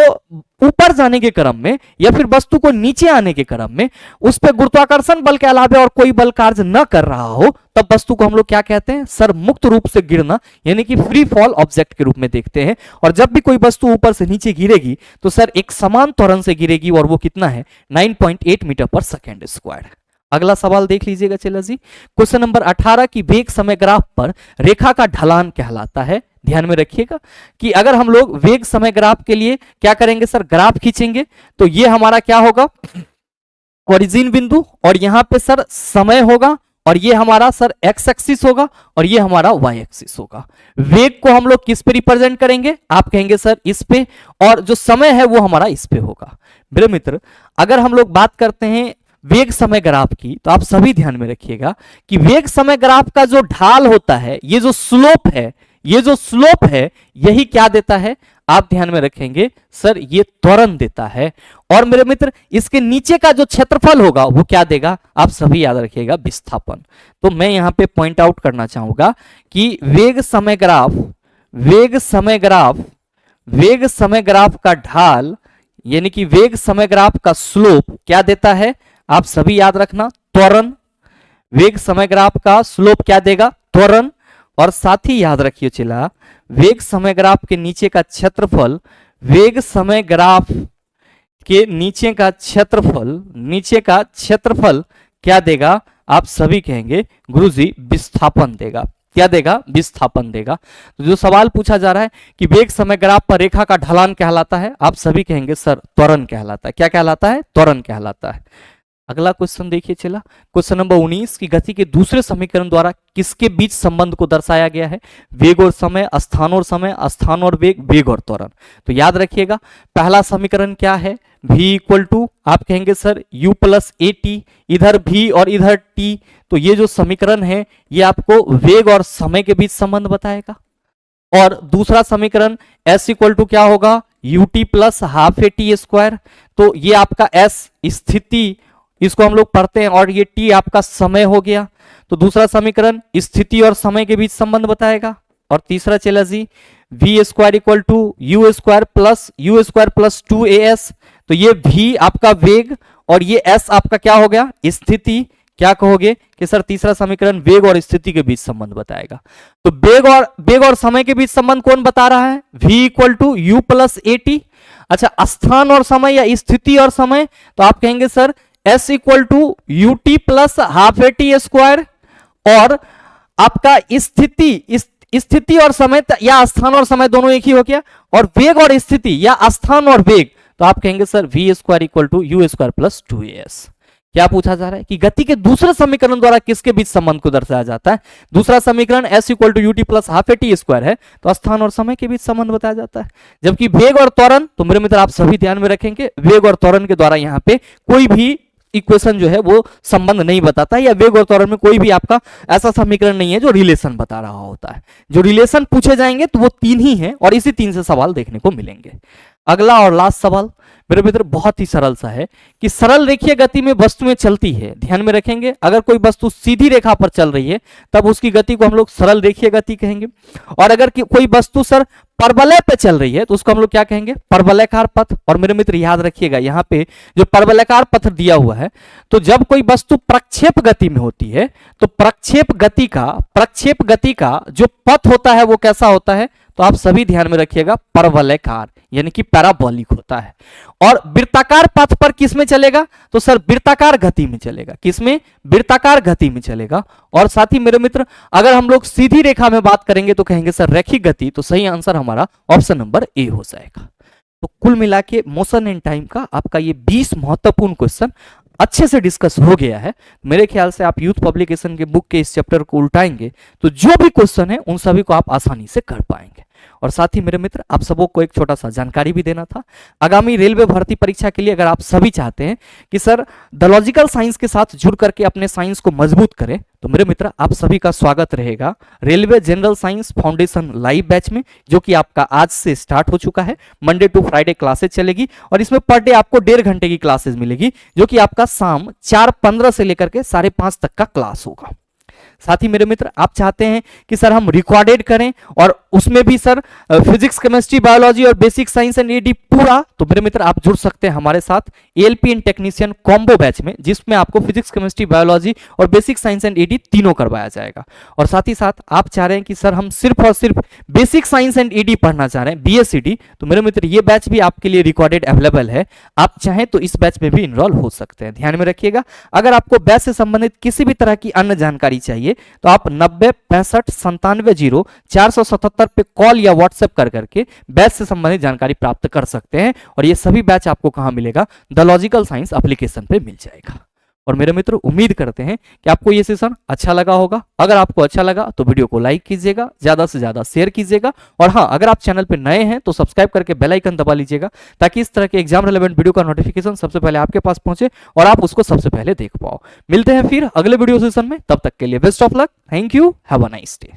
ऊपर जाने के क्रम में या फिर वस्तु को नीचे आने के क्रम में उस पर गुरुत्वाकर्षण बल के अलावा और कोई बल कार्य न कर रहा हो तब वस्तु को हम लोग क्या कहते हैं? सर मुक्त रूप से गिरना यानी कि फ्री फॉल ऑब्जेक्ट के रूप में देखते हैं। और जब भी कोई वस्तु ऊपर से नीचे गिरेगी तो सर एक समान त्वरण से गिरेगी और वो कितना है? 9.8 मीटर पर सेकेंड स्क्वायर। अगला सवाल देख लीजिएगा चला जी। क्वेश्चन नंबर 18 की वेग समय ग्राफ पर रेखा का ढलान कहलाता है। ध्यान में रखिएगा कि अगर हम लोग वेग समय ग्राफ के लिए क्या करेंगे सर? ग्राफ खींचेंगे तो ये हमारा क्या होगा? ओरिजिन बिंदु, और यहां पे सर समय होगा और ये हमारा सर एक्स एक्सिस होगा और ये हमारा वाई एक्सिस होगा। वेग को हम लोग किस पे रिप्रेजेंट करेंगे? आप कहेंगे सर इस पे, और जो समय है वो हमारा इस पे होगा। मेरे मित्र अगर हम लोग बात करते हैं वेग समय ग्राफ की तो आप सभी ध्यान में रखिएगा कि वेग समय ग्राफ का जो ढाल होता है, ये जो स्लोप है, ये जो स्लोप है यही क्या देता है? आप ध्यान में रखेंगे सर ये त्वरण देता है। और मेरे मित्र इसके नीचे का जो क्षेत्रफल होगा वो क्या देगा? आप सभी याद रखिएगा विस्थापन। तो मैं यहां पे पॉइंट आउट करना चाहूंगा कि वेग समय ग्राफ का ढाल यानी कि वेग समय ग्राफ का स्लोप क्या देता है? आप सभी याद रखना त्वरण। वेग समय ग्राफ का स्लोप क्या देगा? त्वरण। और साथ ही याद रखिए चला वेग समय ग्राफ के नीचे का क्षेत्रफल, वेग समय ग्राफ के नीचे का क्षेत्रफल क्या देगा? आप सभी कहेंगे गुरुजी विस्थापन देगा। क्या देगा? विस्थापन देगा। तो जो सवाल पूछा जा रहा है कि वेग समय ग्राफ पर रेखा का ढलान कहलाता है, आप सभी कहेंगे सर त्वरण कहलाता है। क्या कहलाता है? त्वरण कहलाता है। अगला क्वेश्चन देखिए चला। क्वेश्चन नंबर 19 की गति के दूसरे समीकरण द्वारा किसके बीच संबंध को दर्शाया गया है? वेग और समय, स्थान और समय, स्थान और वेग, वेग और त्वरण। तो याद रखिएगा पहला समीकरण क्या है? v इक्वल टू आप कहेंगे sir u plus A T, इधर v और इधर t। तो ये जो समीकरण है ये आपको वेग और समय के बीच संबंध बताएगा। और दूसरा समीकरण s इक्वल टू क्या होगा? ut plus half A T square. तो ये आपका S स्थिति, इसको हम लोग पढ़ते हैं, और ये T आपका समय हो गया। तो दूसरा समीकरण स्थिति और समय के बीच संबंध बताएगा। और तीसरा चला जी v square equal to u square plus 2as, तो ये v आपका वेग और ये s आपका क्या हो गया, स्थिति। क्या कहोगे कि सर तीसरा समीकरण वेग और स्थिति के बीच संबंध बताएगा। तो वेग और समय के बीच संबंध कौन बता रहा है, v equal to U plus A T. अच्छा, स्थान और समय या स्थिति और समय, तो आप कहेंगे sir s equal to U T plus half A T square. और आपका स्थिति और समय या स्थान और समय दोनों एक ही हो गया। और वेग और स्थिति या स्थान और वेग, तो आप कहेंगे sir v square equal to U square plus 2as। क्या पूछा जा रहा है कि गति के दूसरे समीकरण द्वारा किसके बीच संबंध को दर्शाया जाता है। दूसरा समीकरण s equal to U T plus half A T square है, तो स्थान और समय के बीच संबंध बताया जाता है। जबकि वेग और त्वरण, तो मेरे मित्र आप सभी ध्यान में रखेंगे, वेग और त्वरण के द्वारा यहाँ पे कोई भी इक्वेशन जो है वो संबंध नहीं बताता है, या वेग और त्वरण में कोई भी आपका ऐसा समीकरण नहीं है जो रिलेशन बता रहा होता है। जो रिलेशन पूछे जाएंगे तो वो 3 ही हैं, और इसी 3 से सवाल देखने को मिलेंगे। अगला और लास्ट सवाल मेरे मित्र बहुत ही सरल सा है कि सरल रेखीय गति में वस्तुएं चलती है। ध्यान में रखेंगे, अगर कोई वस्तु सीधी रेखा पर चल रही है तब उसकी गति को हम लोग सरल रेखीय गति कहेंगे। और अगर कोई वस्तु सर परवलय पे चल रही है तो उसको हम लोग क्या कहेंगे, परवलयकार पथ। और मेरे मित्र याद रखिएगा, यहाँ पे जो परवलयकार पथ दिया हुआ है, तो जब कोई वस्तु प्रक्षेप गति में होती है तो प्रक्षेप गति का जो पथ होता है वो कैसा होता है, तो आप सभी ध्यान में रखिएगा, परवलयकार यानी कि पैराबोलिक होता है। और वृत्ताकार पथ पर किस में चलेगा, तो सर वृत्ताकार गति में चलेगा। किसमें, वृत्ताकार गति में चलेगा। और साथ ही मेरे मित्र अगर हम लोग सीधी रेखा में बात करेंगे तो कहेंगे सर रैखिक गति। तो सही आंसर हमारा ऑप्शन नंबर ए हो जाएगा। तो कुल मिला के मोशन एंड टाइम का आपका ये 20 महत्वपूर्ण क्वेश्चन अच्छे से डिस्कस हो गया है। मेरे ख्याल से आप यूथ पब्लिकेशन के बुक के इस चैप्टर को उल्टाएंगे तो जो भी क्वेश्चन है उन सभी को आप आसानी से कर पाएंगे। और साथ ही मेरे मित्र आप सबों को एक छोटा सा जानकारी भी देना था, आगामी रेलवे भर्ती परीक्षा के लिए अगर आप सभी चाहते हैं कि सर द लॉजिकल साइंस के साथ जुड़ करके अपने साइंस को मजबूत करें, तो मेरे मित्र आप सभी का स्वागत रहेगा railway general science foundation live batch में, जो कि आपका आज से स्टार्ट हो चुका है। मंडे टू फ्राइडे क्लासेज चलेगी और इसमें पर डे आपको 1.5 घंटे की क्लासेज मिलेगी, जो कि आपका शाम 4:15 से लेकर के 5:30 तक का क्लास होगा। साथ ही मेरे मित्र आप चाहते हैं कि सर हम रिकॉर्डेड करें और उसमें भी सर फिजिक्स, केमिस्ट्री, बायोलॉजी और बेसिक साइंस एंड ईडी पूरा, तो मेरे मित्र आप जुड़ सकते हैं हमारे साथ ALP and technician combo batch में, जिसमें आपको फिजिक्स, केमिस्ट्री, बायोलॉजी और बेसिक साइंस एंड ईडी तीनों करवाया जाएगा। और साथ ही साथ आप चाह रहे हैं कि सर हम सिर्फ और सिर्फ बेसिक साइंस एंड ईडी पढ़ना चाह रहे हैं, बीएसईडी, तो मेरे मित्र ये बैच भी आपके लिए रिकॉर्डेड अवेलेबल है। आप चाहें तो इस बैच में भी इनरोल हो सकते हैं। ध्यान में रखिएगा, अगर आपको बैच से संबंधित किसी भी तरह की अन्य जानकारी चाहिए तो आप 90 65 97 0 477 पे कॉल या व्हाट्सएप कर करके बैच से संबंधित जानकारी प्राप्त कर सकते हैं। और ये सभी बैच आपको कहां मिलेगा, द लॉजिकल साइंस एप्लीकेशन पे मिल जाएगा। और मेरे मित्र उम्मीद करते हैं कि आपको ये सेशन अच्छा लगा होगा। अगर आपको अच्छा लगा तो वीडियो को लाइक कीजिएगा, ज्यादा से ज्यादा शेयर कीजिएगा, और हाँ अगर आप चैनल पे नए हैं तो सब्सक्राइब करके बेल आइकन दबा लीजिएगा, ताकि इस तरह के एग्जाम रिलेवेंट वीडियो का नोटिफिकेशन सबसे पहले आपके पास पहुंचे और आप उसको सबसे पहले देख पाओ। मिलते हैं फिर अगले वीडियो सेशन में, तब तक के लिए best of luck, thank you, have a nice day.